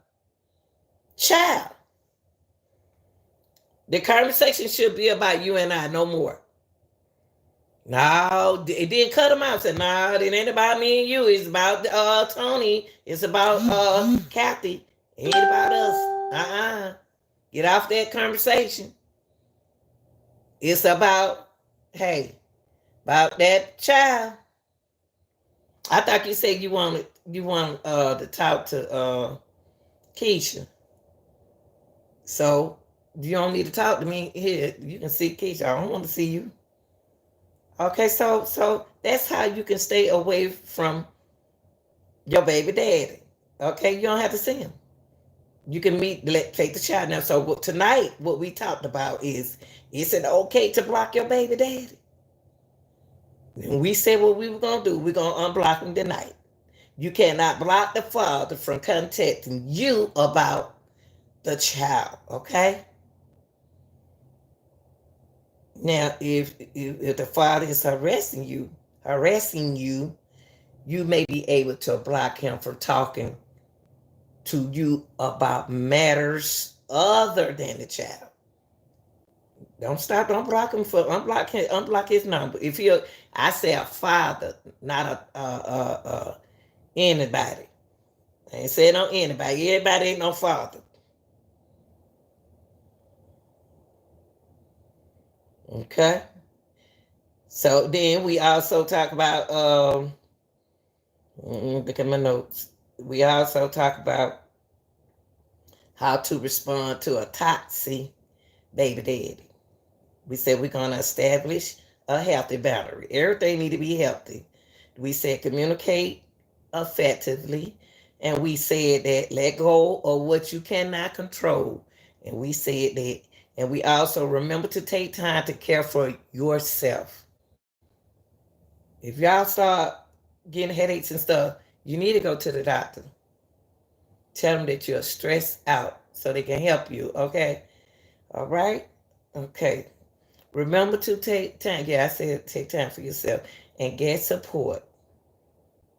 Child. The conversation should be about you and I, no more. No, it didn't cut him out. Said, no, it ain't about me and you. It's about Tony. It's about Kathy. It ain't about us. Get off that conversation. It's about, hey, about that child. I thought you said you wanted to talk to Keisha. So you don't need to talk to me here. You can see Keisha. I don't want to see you. Okay, so that's how you can stay away from your baby daddy. Okay, you don't have to see him. You can take the child now. So tonight, what we talked about is it okay to block your baby daddy? And we said what we were going to do. We're going to unblock him tonight. You cannot block the father from contacting you about the child, okay? Now, if the father is harassing you, you may be able to block him from talking to you about matters other than the child. Don't block him unblock his number. I say a father, not a anybody. I ain't saying on anybody. Everybody ain't no father. Okay. So then we also talk about look at my notes. We also talk about how to respond to a toxic baby daddy. We said we're gonna establish a healthy boundary. Everything need to be healthy. We said communicate effectively, and we said that let go of what you cannot control. And we said that, and we also remember to take time to care for yourself. If y'all start getting headaches and stuff, you need to go to the doctor. Tell them that you're stressed out so they can help you, okay? All right? Okay. Remember to take time. Yeah, I said take time for yourself and get support.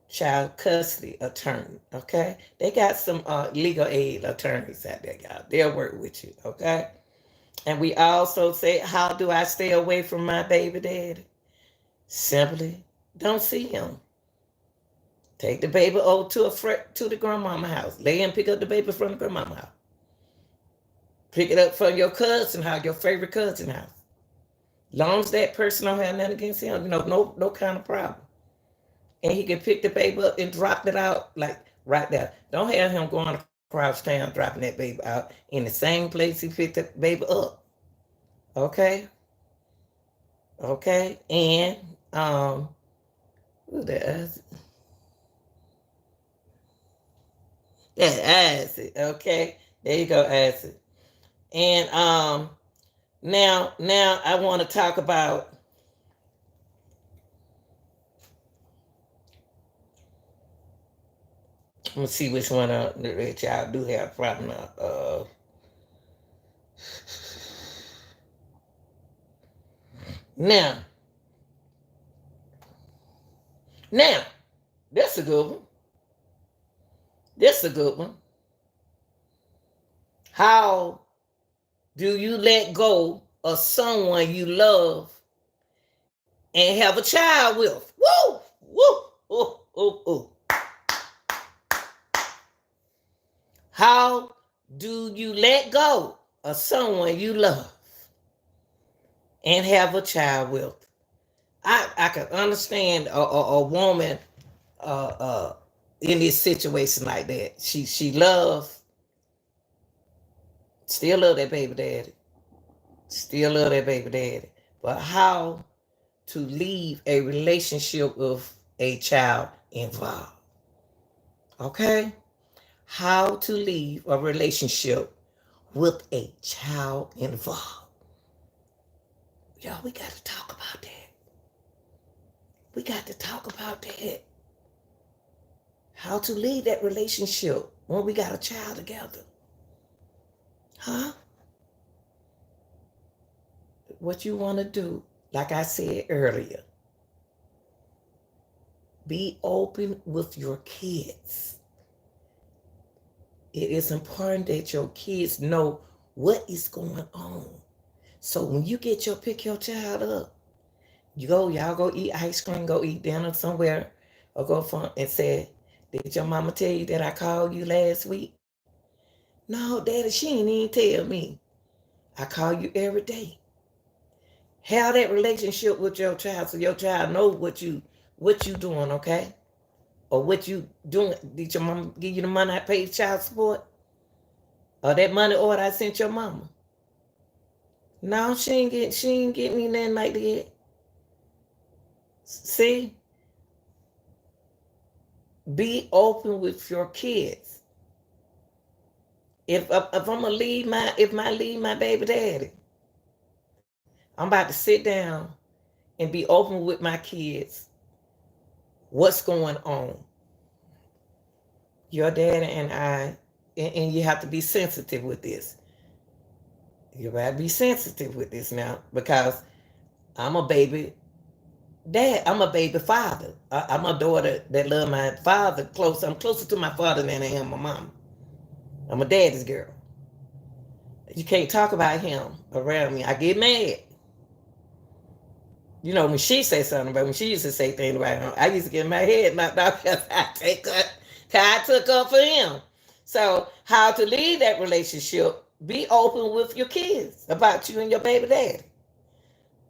Child custody attorney, okay? They got some legal aid attorneys out there, y'all. They'll work with you, okay? And we also say, how do I stay away from my baby daddy? Simply don't see him. Take the baby over to the grandmama house. Lay and pick up the baby from the grandmama house. Pick it up from your cousin house, your favorite cousin house. Long as that person don't have nothing against him, no kind of problem. And he can pick the baby up and drop it out like right there. Don't have him going across town dropping that baby out in the same place he picked the baby up. Okay? Okay? And who that? Yeah, acid. Okay? There you go, acid. And now I want to talk about let's see which one that y'all do have a problem of. Now, that's a good one. This a good one. How do you let go of someone you love and have a child with? Woo! Woo! Ooh, ooh, ooh. How do you let go of someone you love and have a child with? I can understand a woman in this situation like that. She still love that baby daddy. Still love that baby daddy. But how to leave a relationship with a child involved? Okay? How to leave a relationship with a child involved. Y'all, we got to talk about that. We got to talk about that. How to leave that relationship when we got a child together. Huh? What you want to do, like I said earlier, be open with your kids. It is important that your kids know what is going on. So when you pick your child up, y'all go eat ice cream, go eat dinner somewhere, or go fun and say, did your mama tell you that I called you last week? No, Daddy, she ain't even tell me. I call you every day. Have that relationship with your child so your child know what you doing, okay? Or what you doing. Did your mama give you the money I paid child support? Or that money order I sent your mama? No, she ain't get me nothing like that. See? Be open with your kids. If I'm gonna leave my baby daddy, I'm about to sit down and be open with my kids. What's going on? Your daddy and I, and you have to be sensitive with this. You gotta be sensitive with this now, because I'm a baby dad. I'm a baby father. I'm a daughter that love my father close. I'm closer to my father than I am my mom. I'm a daddy's girl. You can't talk about him around me. I get mad. You know, when she say something about, when she used to say things about him, I used to get my head knocked off because I took up for him. So how to leave that relationship, be open with your kids about you and your baby daddy.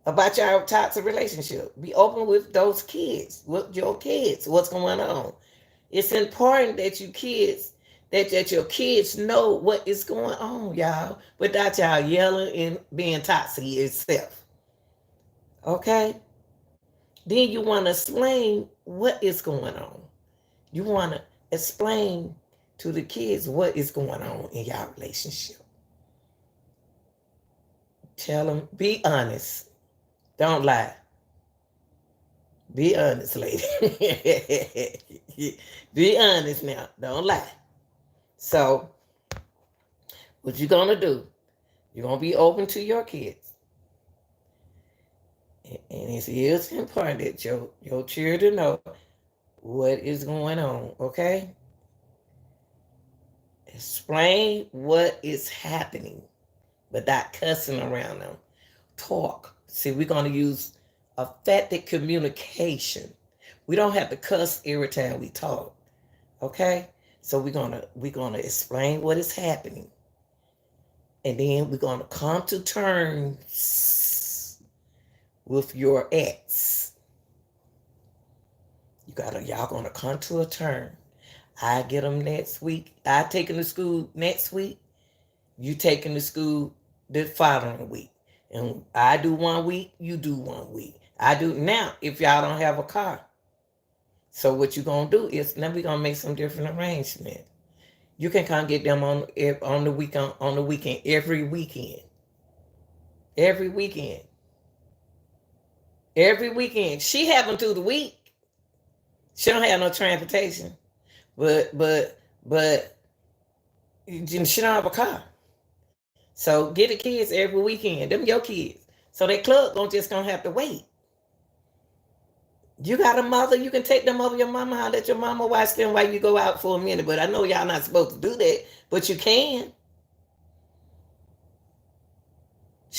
About your toxic relationship. Be open with those kids, with your kids, what's going on. It's important that your kids know what is going on, y'all, without y'all yelling and being toxic yourself. Okay? Then you want to explain what is going on. You want to explain to the kids what is going on in your relationship. Tell them, be honest. Don't lie. Be honest, lady. Be honest now. Don't lie. So, what you're going to do, you're going to be open to your kids. And it is important that your children know what is going on, okay? Explain what is happening, but not cussing around them. Talk. See, we're going to use effective communication. We don't have to cuss every time we talk, okay? So we're gonna explain what is happening, and then we're gonna come to terms with your ex. Y'all gonna come to a term. I get them next week. I take them to school next week. You take them to school the following week. And I do 1 week, you do 1 week. I do now if y'all don't have a car. So what you're gonna do is now we're gonna make some different arrangements. You can come get them on the weekend every weekend. Every weekend. Every weekend. She have them through the week. She don't have no transportation. But she don't have a car. So get the kids every weekend. Them your kids. So that club just gonna have to wait. You got a mother, you can take them over your mama house, let your mama watch them while you go out for a minute. But I know y'all not supposed to do that, but you can.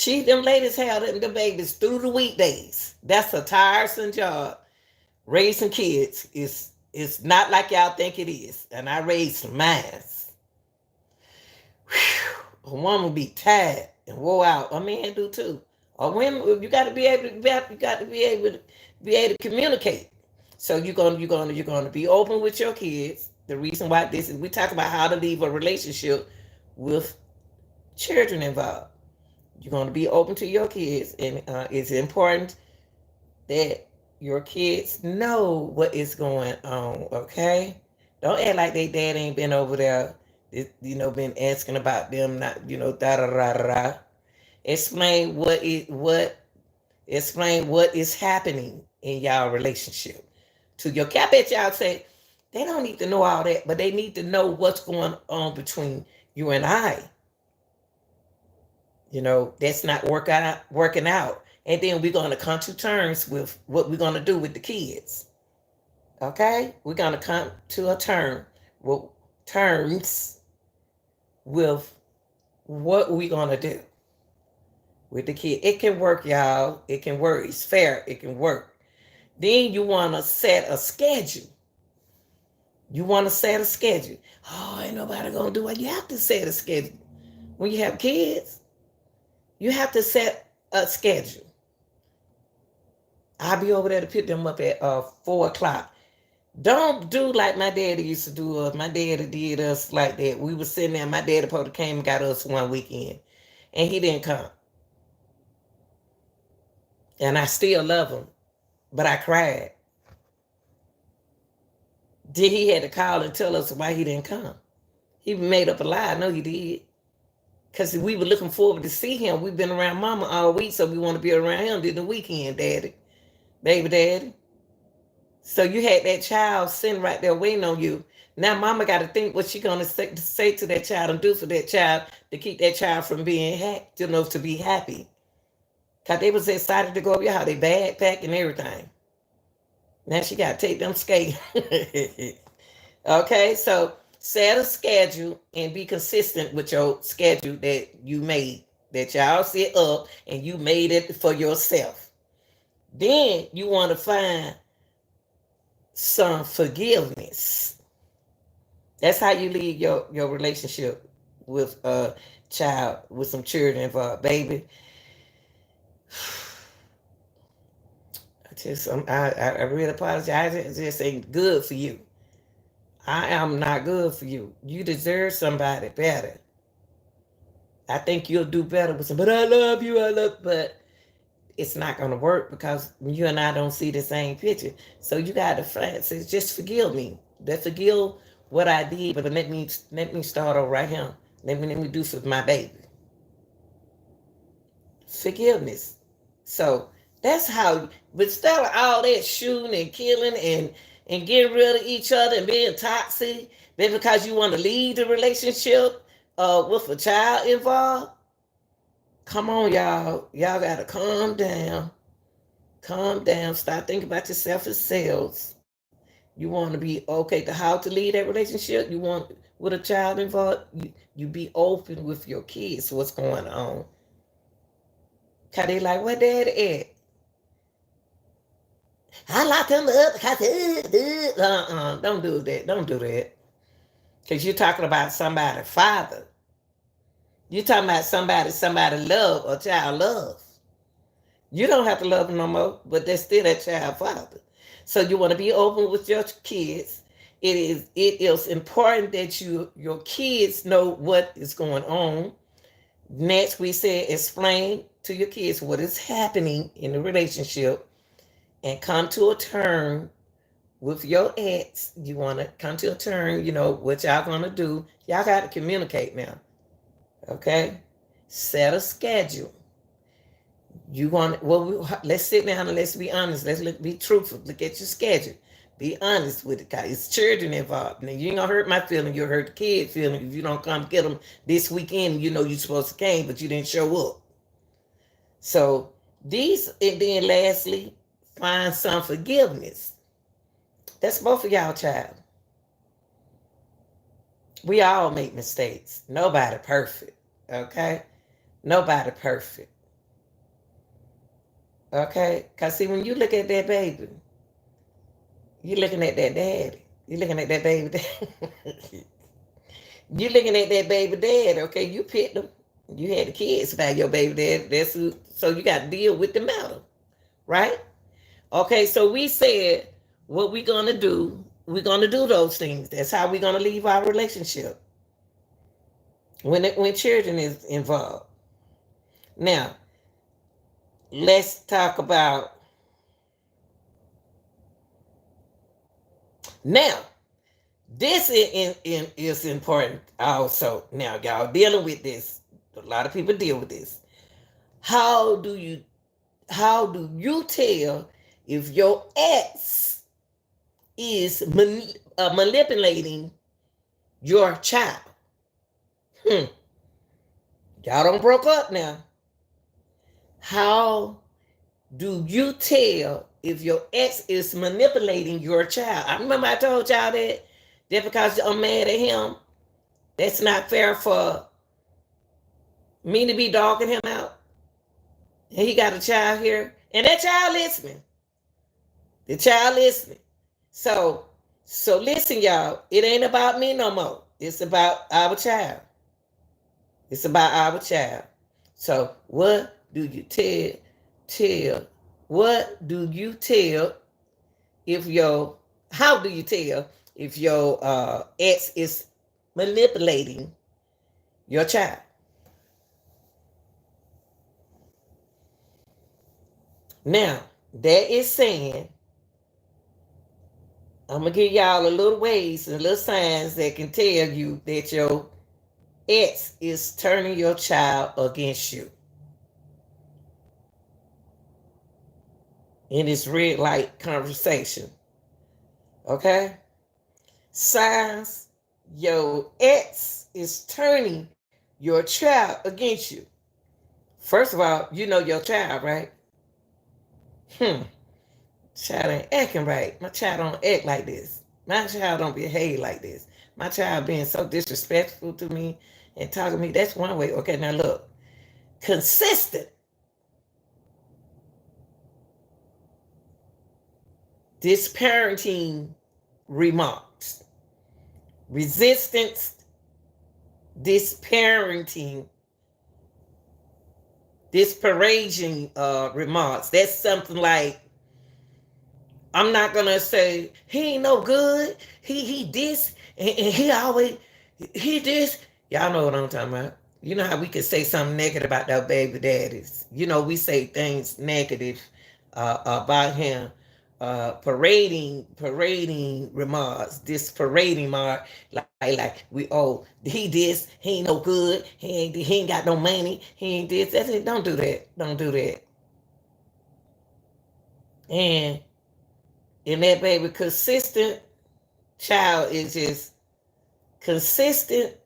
Them ladies have them the babies through the weekdays. That's a tiresome job. Raising kids is not like y'all think it is. And I raised mine. A woman be tired and wore out. A man do too. Or women, you got to be able to communicate. So you're gonna be open with your kids. The reason why this is, we talk about how to leave a relationship with children involved. You're gonna be open to your kids, and it's important that your kids know what is going on. Okay, don't act like they dad ain't been over there. Been asking about them. Not da da da da. Explain what Explain what is happening in y'all relationship. To your cap at y'all say, they don't need to know all that, but they need to know what's going on between you and I. That's not working out. And then we're going to come to terms with what we're going to do with the kids. Okay? We're going to come to a terms with what we're going to do with the kid. It can work, y'all. It can work. It's fair. It can work. Then you want to set a schedule. You want to set a schedule. Oh, ain't nobody going to do it. You have to set a schedule. When you have kids, you have to set a schedule. I'll be over there to pick them up at 4 o'clock. Don't do like my daddy used to do us. My daddy did us like that. We were sitting there. My daddy probably came and got us one weekend. And he didn't come. And I still love him. But I cried. Then he had to call and tell us why he didn't come. He made up a lie. I know he did. Because we were looking forward to see him. We've been around mama all week, so we want to be around him this the weekend, daddy. Baby daddy. So you had that child sitting right there waiting on you. Now mama got to think what she going to say to that child and do for that child to keep that child from being happy, to be happy. Because they was excited to go over your house. They backpack and everything. Now she got to take them skating. Okay, so set a schedule and be consistent with your schedule that you made, that y'all set up and you made it for yourself. Then you want to find some forgiveness. That's how you leave your relationship with a child, with some children involved. Baby, I really apologize. It just ain't good for you. I am not good for you. You deserve somebody better. I think you'll do better with somebody. But I love you, but it's not going to work because you and I don't see the same picture. So you got to say, just forgive me. Forgive what I did, but let me start over right here. Let me do for my baby. Forgiveness. So that's how, but instead of all that shooting and killing and getting rid of each other and being toxic, then because you want to leave the relationship with a child involved, come on, y'all. Y'all got to calm down. Calm down. Stop thinking about yourself as selves. You want to be okay to how to lead that relationship. You want with a child involved, you be open with your kids. What's going on? Cause they like, where daddy at? I locked him up because don't do that. Don't do that. Because you're talking about somebody's father. You're talking about somebody love or child love. You don't have to love them no more, but they're still that child father. So you want to be open with your kids. It is important that your kids know what is going on. Next, we said explain to your kids what is happening in the relationship and come to a term with your ex. You want to come to a term, what y'all going to do. Y'all got to communicate now. Okay? Set a schedule. You want, let's sit down and let's be honest. Let's be truthful. Look at your schedule. Be honest with it, guys. It's children involved. Now, you ain't going to hurt my feeling. You'll hurt the kid feeling if you don't come get them this weekend. You're supposed to came, but you didn't show up. So and then lastly, find some forgiveness. That's both of y'all, child. We all make mistakes. Nobody perfect. Okay? Nobody perfect. Okay? Because see, when you look at that baby, you're looking at that daddy. You're looking at that baby daddy. You're looking at that baby daddy. Okay? You picked them. You had the kids by your baby daddy. So you got to deal with the matter. Right? Okay, so we said what we're going to do. We're going to do those things. That's how we're going to leave our relationship when children is involved. Now, let's talk about. Now, this is important also. Now, y'all dealing with this. A lot of people deal with this. How do you how do you tell if your ex is manipulating your child? Y'all don't broke up now. How do you tell if your ex is manipulating your child? I remember I told y'all that just because I'm mad at him, that's not fair for me to be dogging him out. And he got a child here, and that child listening. The child listening. So listen, y'all. It ain't about me no more. It's about our child. It's about our child. So what do you tell? What do you tell if your? How do you tell if your ex is manipulating your child? Now that is saying, I'm gonna give y'all a little ways and little signs that can tell you that your ex is turning your child against you. In this red light conversation. Okay? Signs your ex is turning your child against you. First of all, you know your child, right? Child ain't acting right. My child don't act like this. My child don't behave like this. My child being so disrespectful to me and talking to me, that's one way. Okay, now look. Consistent. Disparenting remarks. Resistance, disparaging remarks. That's something like, I'm not gonna say he ain't no good. He this and he always he this. Y'all know what I'm talking about. You know how we could say something negative about our baby daddies. You know, we say things negative about him. Parading remarks, this parading mark, like we he this, he ain't no good, he ain't got no money, he ain't this. That's it. Don't do that. Don't do that. And that baby consistent child is just consistent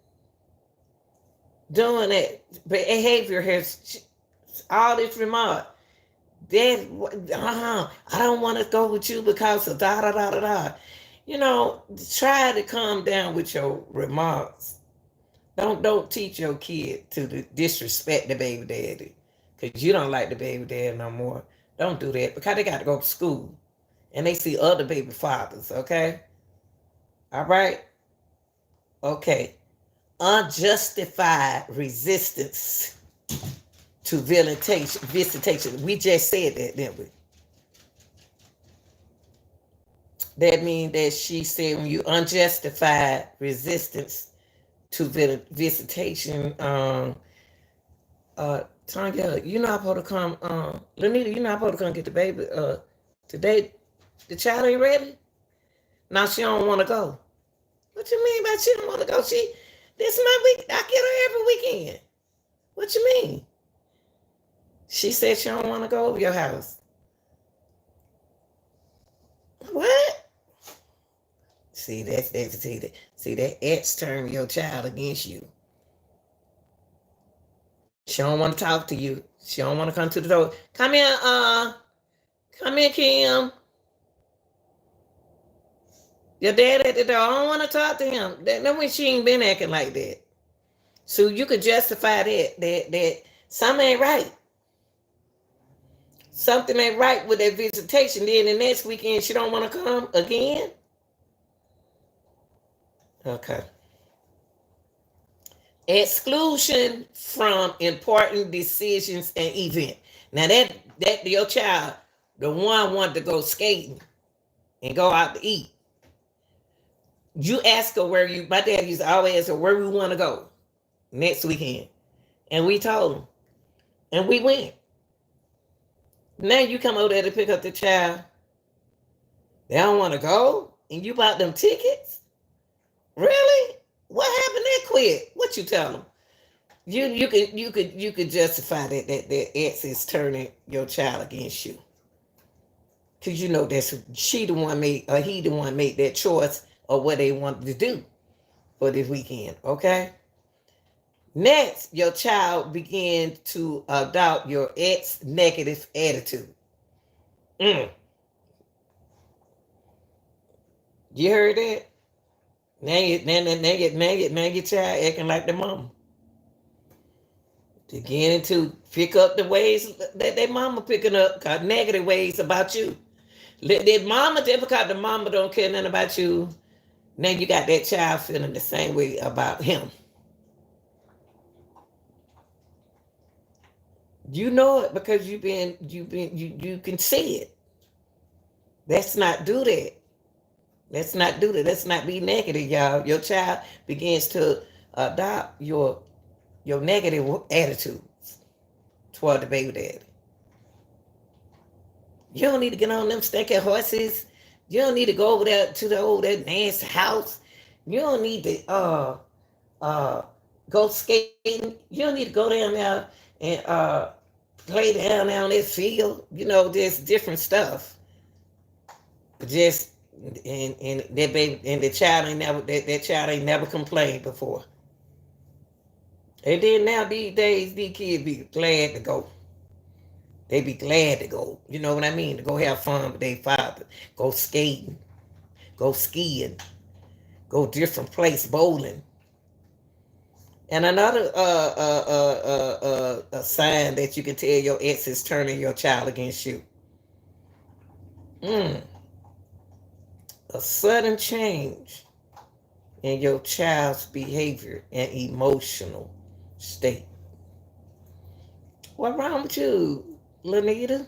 doing that behavior has all this remark. Dad, I don't want to go with you because of da da da da da. You know, try to calm down with your remarks. Don't teach your kid to disrespect the baby daddy because you don't like the baby daddy no more. Don't do that because they got to go to school and they see other baby fathers. Okay, all right, okay. Unjustified resistance to visitation. We just said that, didn't we? That means that she said when you unjustified resistance to visitation, Tanya, you're not supposed to come, Lanita, you're not supposed to come get the baby, today, the child ain't ready? Now she don't want to go. What you mean by she don't want to go? This my week, I get her every weekend. What you mean? She said she don't want to go over your house. What? See that ex turn your child against you. She don't want to talk to you. She don't want to come to the door. Come here, Kim. Your dad at the door. I don't want to talk to him. That when she ain't been acting like that. So you could justify that something ain't right. Something ain't right with that visitation. Then the next weekend she don't want to come again. Okay. Exclusion from important decisions and events. Now that your child, the one wanted to go skating and go out to eat. You ask her my dad used to always ask her where we want to go next weekend. And we told him. And we went. Now you come over there to pick up the child. They don't want to go? And you bought them tickets? Really? What happened that quick? What you tell them? You could justify that ex is turning your child against you. Because you know that's she the one made or he the one made that choice of what they wanted to do for this weekend. Okay. Next, your child began to adopt your ex negative attitude. Mm. You heard that? Now your child acting like the mama. Beginning to pick up the ways that their mama picking up, negative ways about you. Their mama, just because the mama don't care nothing about you, now you got that child feeling the same way about him. You know it because you can see it. Let's not do that. Let's not do that. Let's not be negative, y'all. Your child begins to adopt your negative attitudes toward the baby daddy. You don't need to get on them stinking horses. You don't need to go over there to the old that man's house. You don't need to uh go skating. You don't need to go down there and play down on this field. You know, there's different stuff. But just and that baby and the child ain't never that child ain't never complained before. And then now these days these kids be glad to go. They be glad to go. You know what I mean? To go have fun with their father. Go skating. Go skiing. Go different place bowling. And another a sign that you can tell your ex is turning your child against you. A sudden change in your child's behavior and emotional state. What wrong with you, Lanita?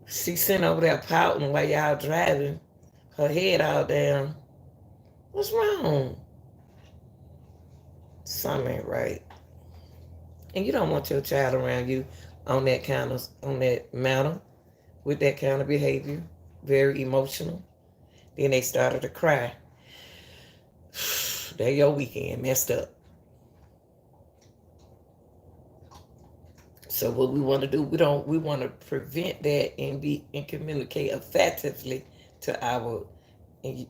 She sitting over there pouting while y'all driving, her head all down. What's wrong? Something ain't right. And you don't want your child around you on that manner, with that kind of behavior, very emotional. Then they started to cry. There your weekend messed up. So what we want to do, we want to prevent that and communicate effectively to our when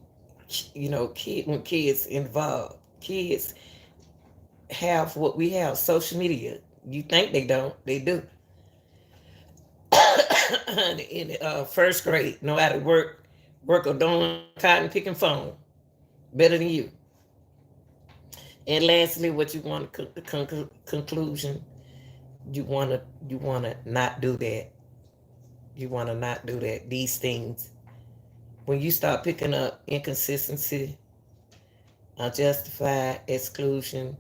kids involved. Kids have what we have, social media. You think they don't, they do. In first grade, know how to work or doing cotton picking phone better than you. And lastly, what you want to conclusion, you want to not do that. You want to not do that. These things, when you start picking up inconsistency, unjustified exclusion,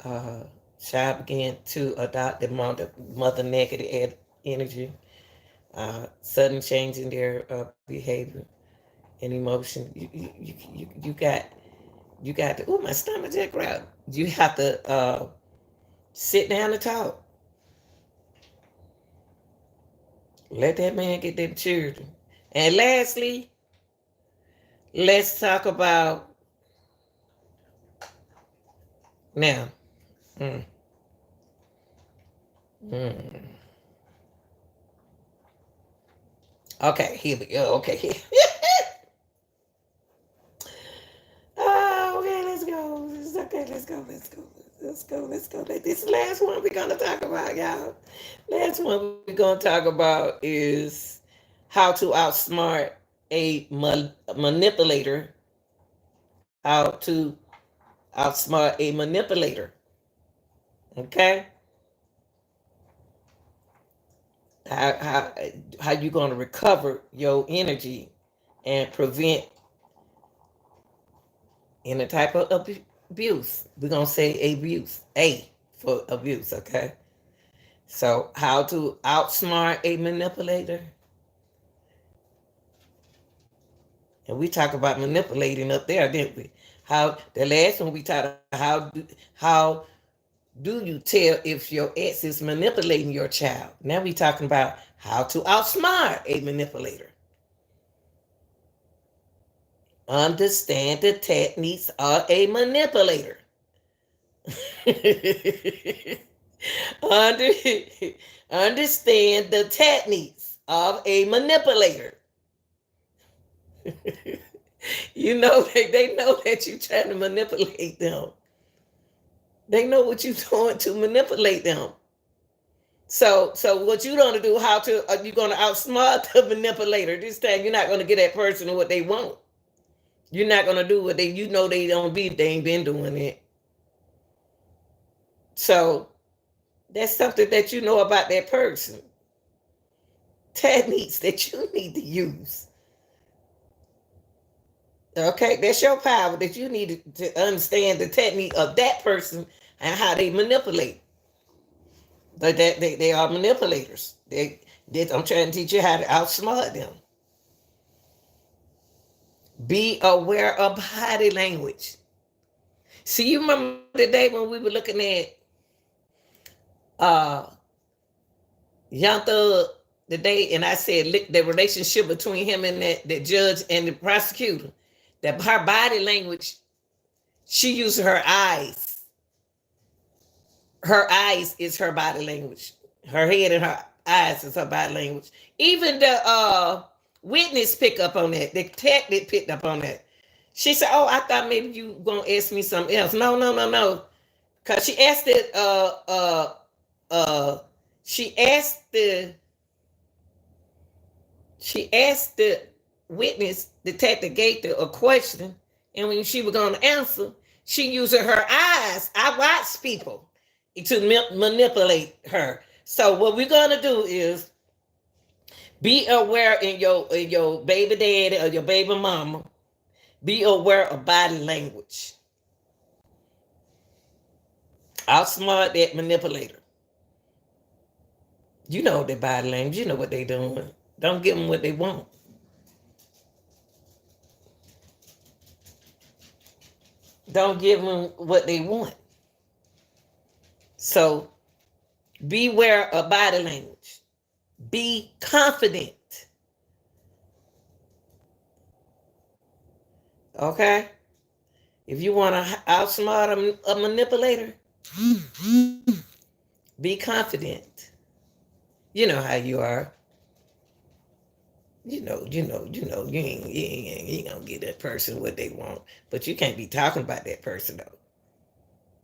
child begin to adopt the mother negative energy, sudden change in their behavior and emotion. You got to. Oh, my stomach just growled. You have to sit down and talk. Let that man get them children. And lastly, let's talk about now. Okay, here we go. Okay. Okay, let's go. Okay, let's go. This last one we're gonna talk about, y'all. Last one we're gonna talk about is how to outsmart a manipulator. How to outsmart a manipulator. Okay. How you gonna recover your energy and prevent any type of abuse? We're gonna say abuse. A for abuse, okay? So how to outsmart a manipulator. And we talk about manipulating up there, didn't we? How the last one we talked about how do you tell if your ex is manipulating your child? Now we're talking about how to outsmart a manipulator. Understand the techniques of a manipulator. Under, understand the techniques of a manipulator. You know, they know that you're trying to manipulate them. They know what you're doing to manipulate them. So what you gonna do? How to are you gonna outsmart the manipulator? This time you're not gonna get that person what they want. You're not gonna do what they they don't be. They ain't been doing it. So that's something that you know about that person. Techniques that you need to use. Okay, that's your power that you need to understand the technique of that person and how they manipulate. But that they are manipulators. I'm trying to teach you how to outsmart them. Be aware of body language. See, you remember the day when we were looking at Young Thug the day, and I said the relationship between him and the judge and the prosecutor, that her body language, she used her eyes. Her eyes is her body language. Her head and her eyes is her body language. Even the witness picked up on that. The detective picked up on that. She said, "Oh, I thought maybe you gonna ask me something else." No. Cause she asked it. She asked the witness, detective gave a question, and when she was going to answer, she used her eyes. I watch people to manipulate her. So what we're going to do is be aware in your baby daddy or your baby mama. Be aware of body language. Outsmart that manipulator. You know their body language. You know what they're doing. Don't give them what they want. Don't give them what they want. So beware of body language. Be confident. Okay? If you want to outsmart a manipulator, be confident. You know how you are. You ain't gonna get that person what they want. But you can't be talking about that person though.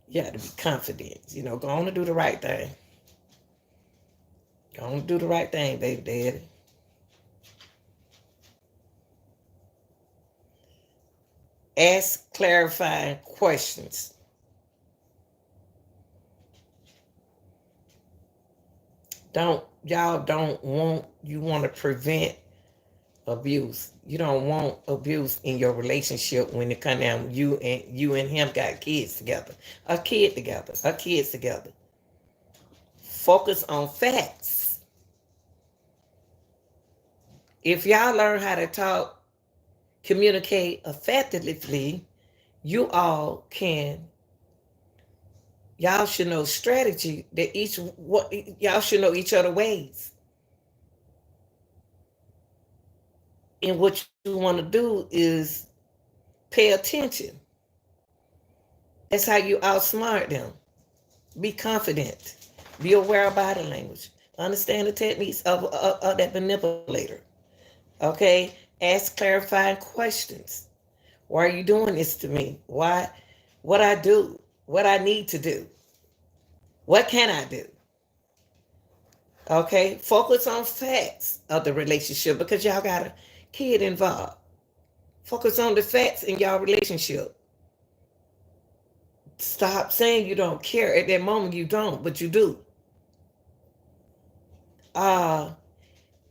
You have to be confident. Go on and do the right thing. Go on and do the right thing, baby daddy. Ask clarifying questions. You want to prevent abuse. You don't want abuse in your relationship when it comes down you and him got kids together. A kids together. Focus on facts. If y'all learn how to talk, communicate effectively, y'all should know strategy that y'all should know each other ways. And what you want to do is pay attention. That's how you outsmart them. Be confident. Be aware of body language. Understand the techniques of that manipulator. Okay? Ask clarifying questions. Why are you doing this to me? Why? What I do? What I need to do? What can I do? Okay? Focus on facts of the relationship because y'all got a kid involved. Focus on the facts in y'all relationship. Stop saying you don't care. At that moment you don't, but you do.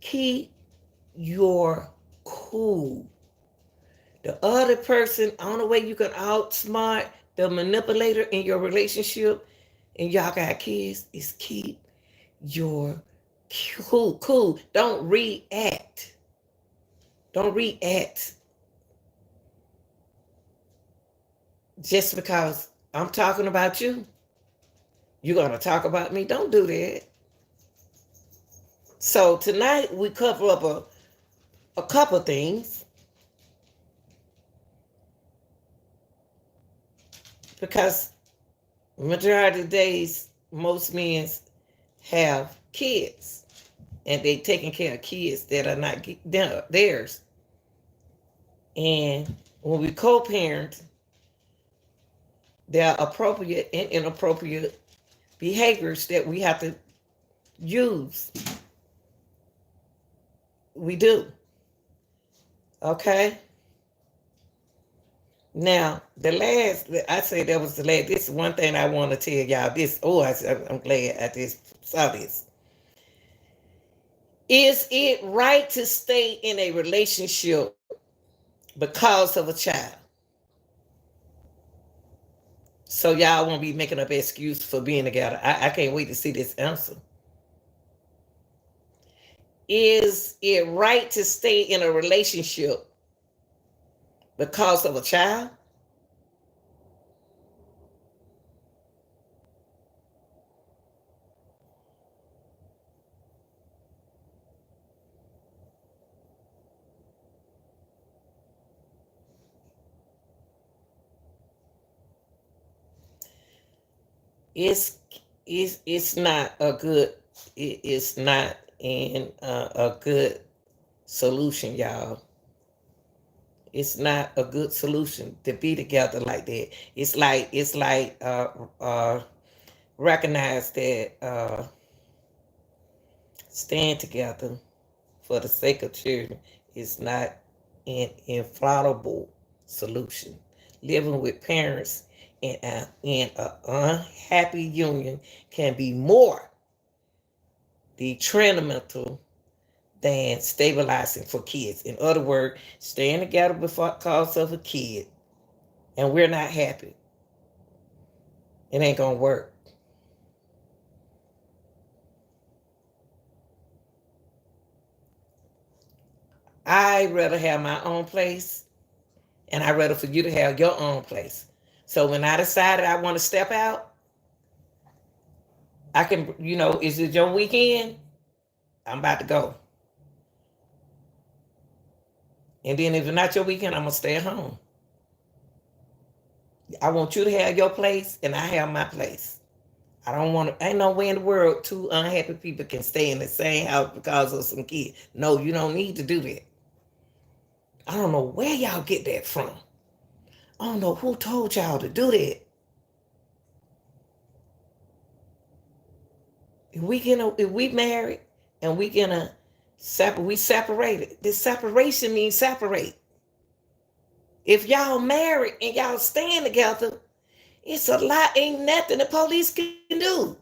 Keep your cool. The other person, only way you can outsmart the manipulator in your relationship and y'all got kids is keep your cool. Don't react. Just because I'm talking about you, you're going to talk about me. Don't do that. So tonight we cover up a couple things. Because majority of the days, most men have kids, and they taking care of kids that are not theirs. And when we co-parent, there are appropriate and inappropriate behaviors that we have to use. We do. Okay? Now, I say that was the last, this is one thing I want to tell y'all. I'm glad I just saw this. Is it right to stay in a relationship because of a child? So y'all won't be making up excuse for being together. I can't wait to see this answer. Is it right to stay in a relationship because of a child? It's not a good it's not in a good solution, y'all. It's not a good solution to be together like that. It's like recognize that staying together for the sake of children is not an infallible solution. Living with parents in an unhappy union can be more detrimental than stabilizing for kids. In other words, staying together because of a kid and we're not happy, it ain't gonna work. I'd rather have my own place, and I'd rather for you to have your own place. So when I decided I want to step out, I can, is it your weekend? I'm about to go. And then if it's not your weekend, I'm going to stay at home. I want you to have your place, and I have my place. I don't want to, ain't no way in the world two unhappy people can stay in the same house because of some kids. No, you don't need to do that. I don't know where y'all get that from. I don't know who told y'all to do that. If we married and we separated. This separation means separate. If y'all married and y'all staying together, it's a lot. Ain't nothing the police can do.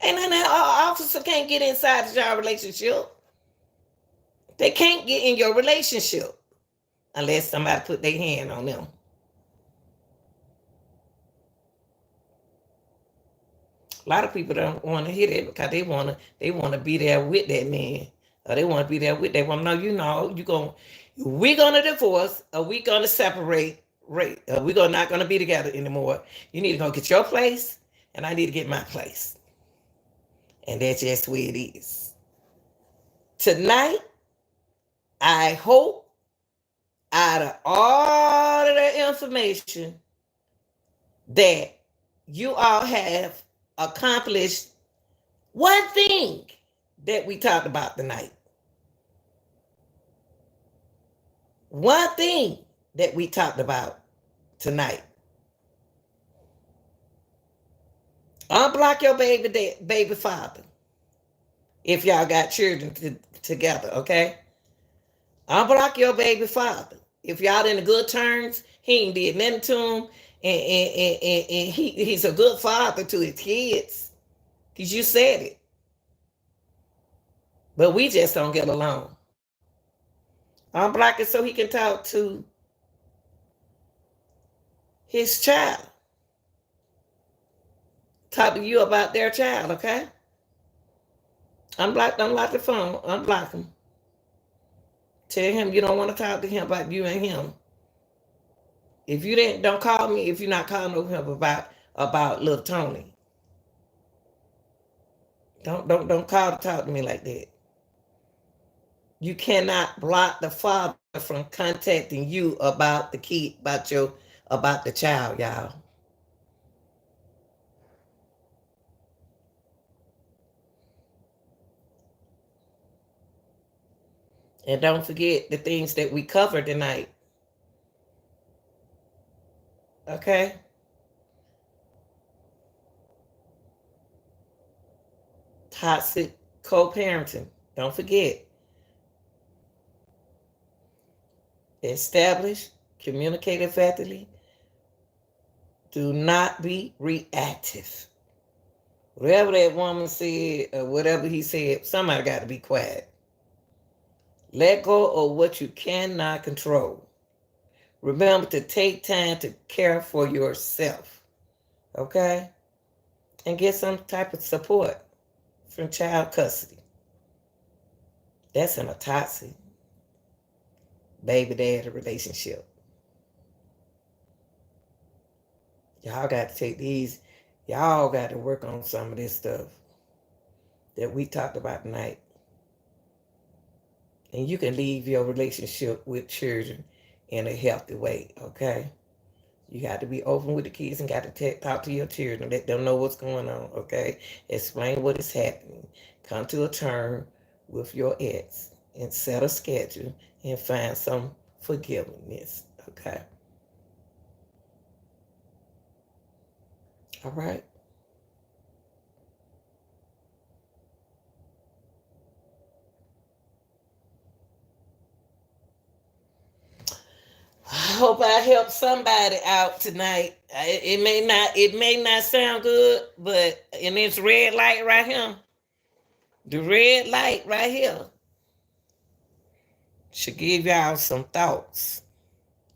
Ain't nothing an officer can't get inside y'all relationship. They can't get in your relationship unless somebody put their hand on them. A lot of people don't want to hear that because they want to be there with that man, or they want to be there with that woman. No, we're gonna divorce, or we're gonna separate. Right? We're not gonna be together anymore. You need to go get your place, and I need to get my place, and that's just the way it is. Tonight, I hope out of all of the information that you all have accomplished one thing that we talked about tonight. One thing that we talked about tonight. Unblock your baby father if y'all got children together, okay? Unblock your baby father. If y'all in a good terms, he ain't did nothing to him, and he's a good father to his kids. Because you said it. But we just don't get along. Unblock it so he can talk to his child. Talk to you about their child, okay? Unblock the phone. Unblock him. Tell him you don't want to talk to him about you and him. If you don't call me if you're not calling him about little Tony. Don't call to talk to me like that. You cannot block the father from contacting you about the kid, about the child, y'all. And don't forget the things that we covered tonight. Okay? Toxic co-parenting. Don't forget. Establish, communicate effectively. Do not be reactive. Whatever that woman said or whatever he said, somebody got to be quiet. Let go of what you cannot control. Remember to take time to care for yourself. Okay? And get some type of support from child custody. That's in a toxic baby daddy relationship. Y'all got to take these, y'all got to work on some of this stuff that we talked about tonight. And you can leave your relationship with children in a healthy way, okay? You got to be open with the kids and got to talk to your children. Let them know what's going on, okay? Explain what is happening. Come to a term with your ex and set a schedule and find some forgiveness, okay? All right? I hope I helped somebody out tonight. It may not sound good, but in this red light right here, the red light right here should give y'all some thoughts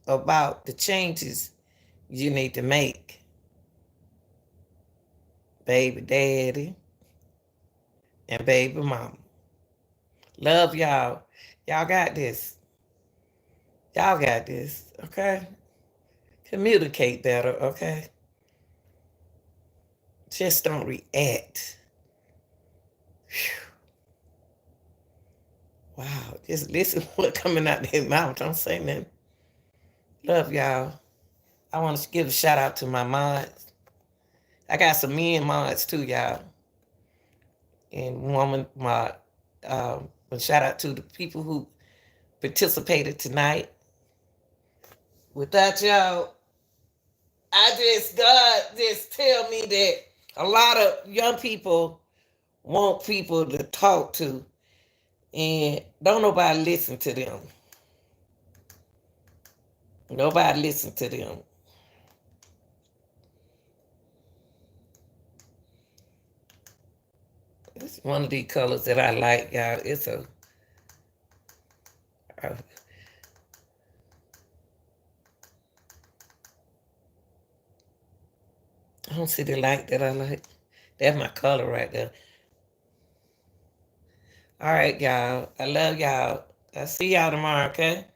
about the changes you need to make. Baby daddy and baby mama. Love y'all. Y'all got this. Y'all got this, okay? Communicate better, okay? Just don't react. Whew. Wow, just listen to what's coming out their mouth. Don't say nothing. Love y'all. I want to give a shout out to my mods. I got some men mods too, y'all. And woman mod. But shout out to the people who participated tonight. Without y'all, God just tell me that a lot of young people want people to talk to, and don't nobody listen to them. Nobody listen to them. It's one of these colors that I like, y'all. It's a I don't see the light that I like. That's my color right there. All right, y'all. I love y'all. I'll see y'all tomorrow, okay?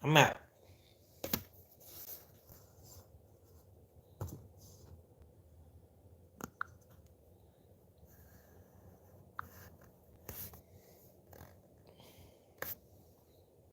I'm out.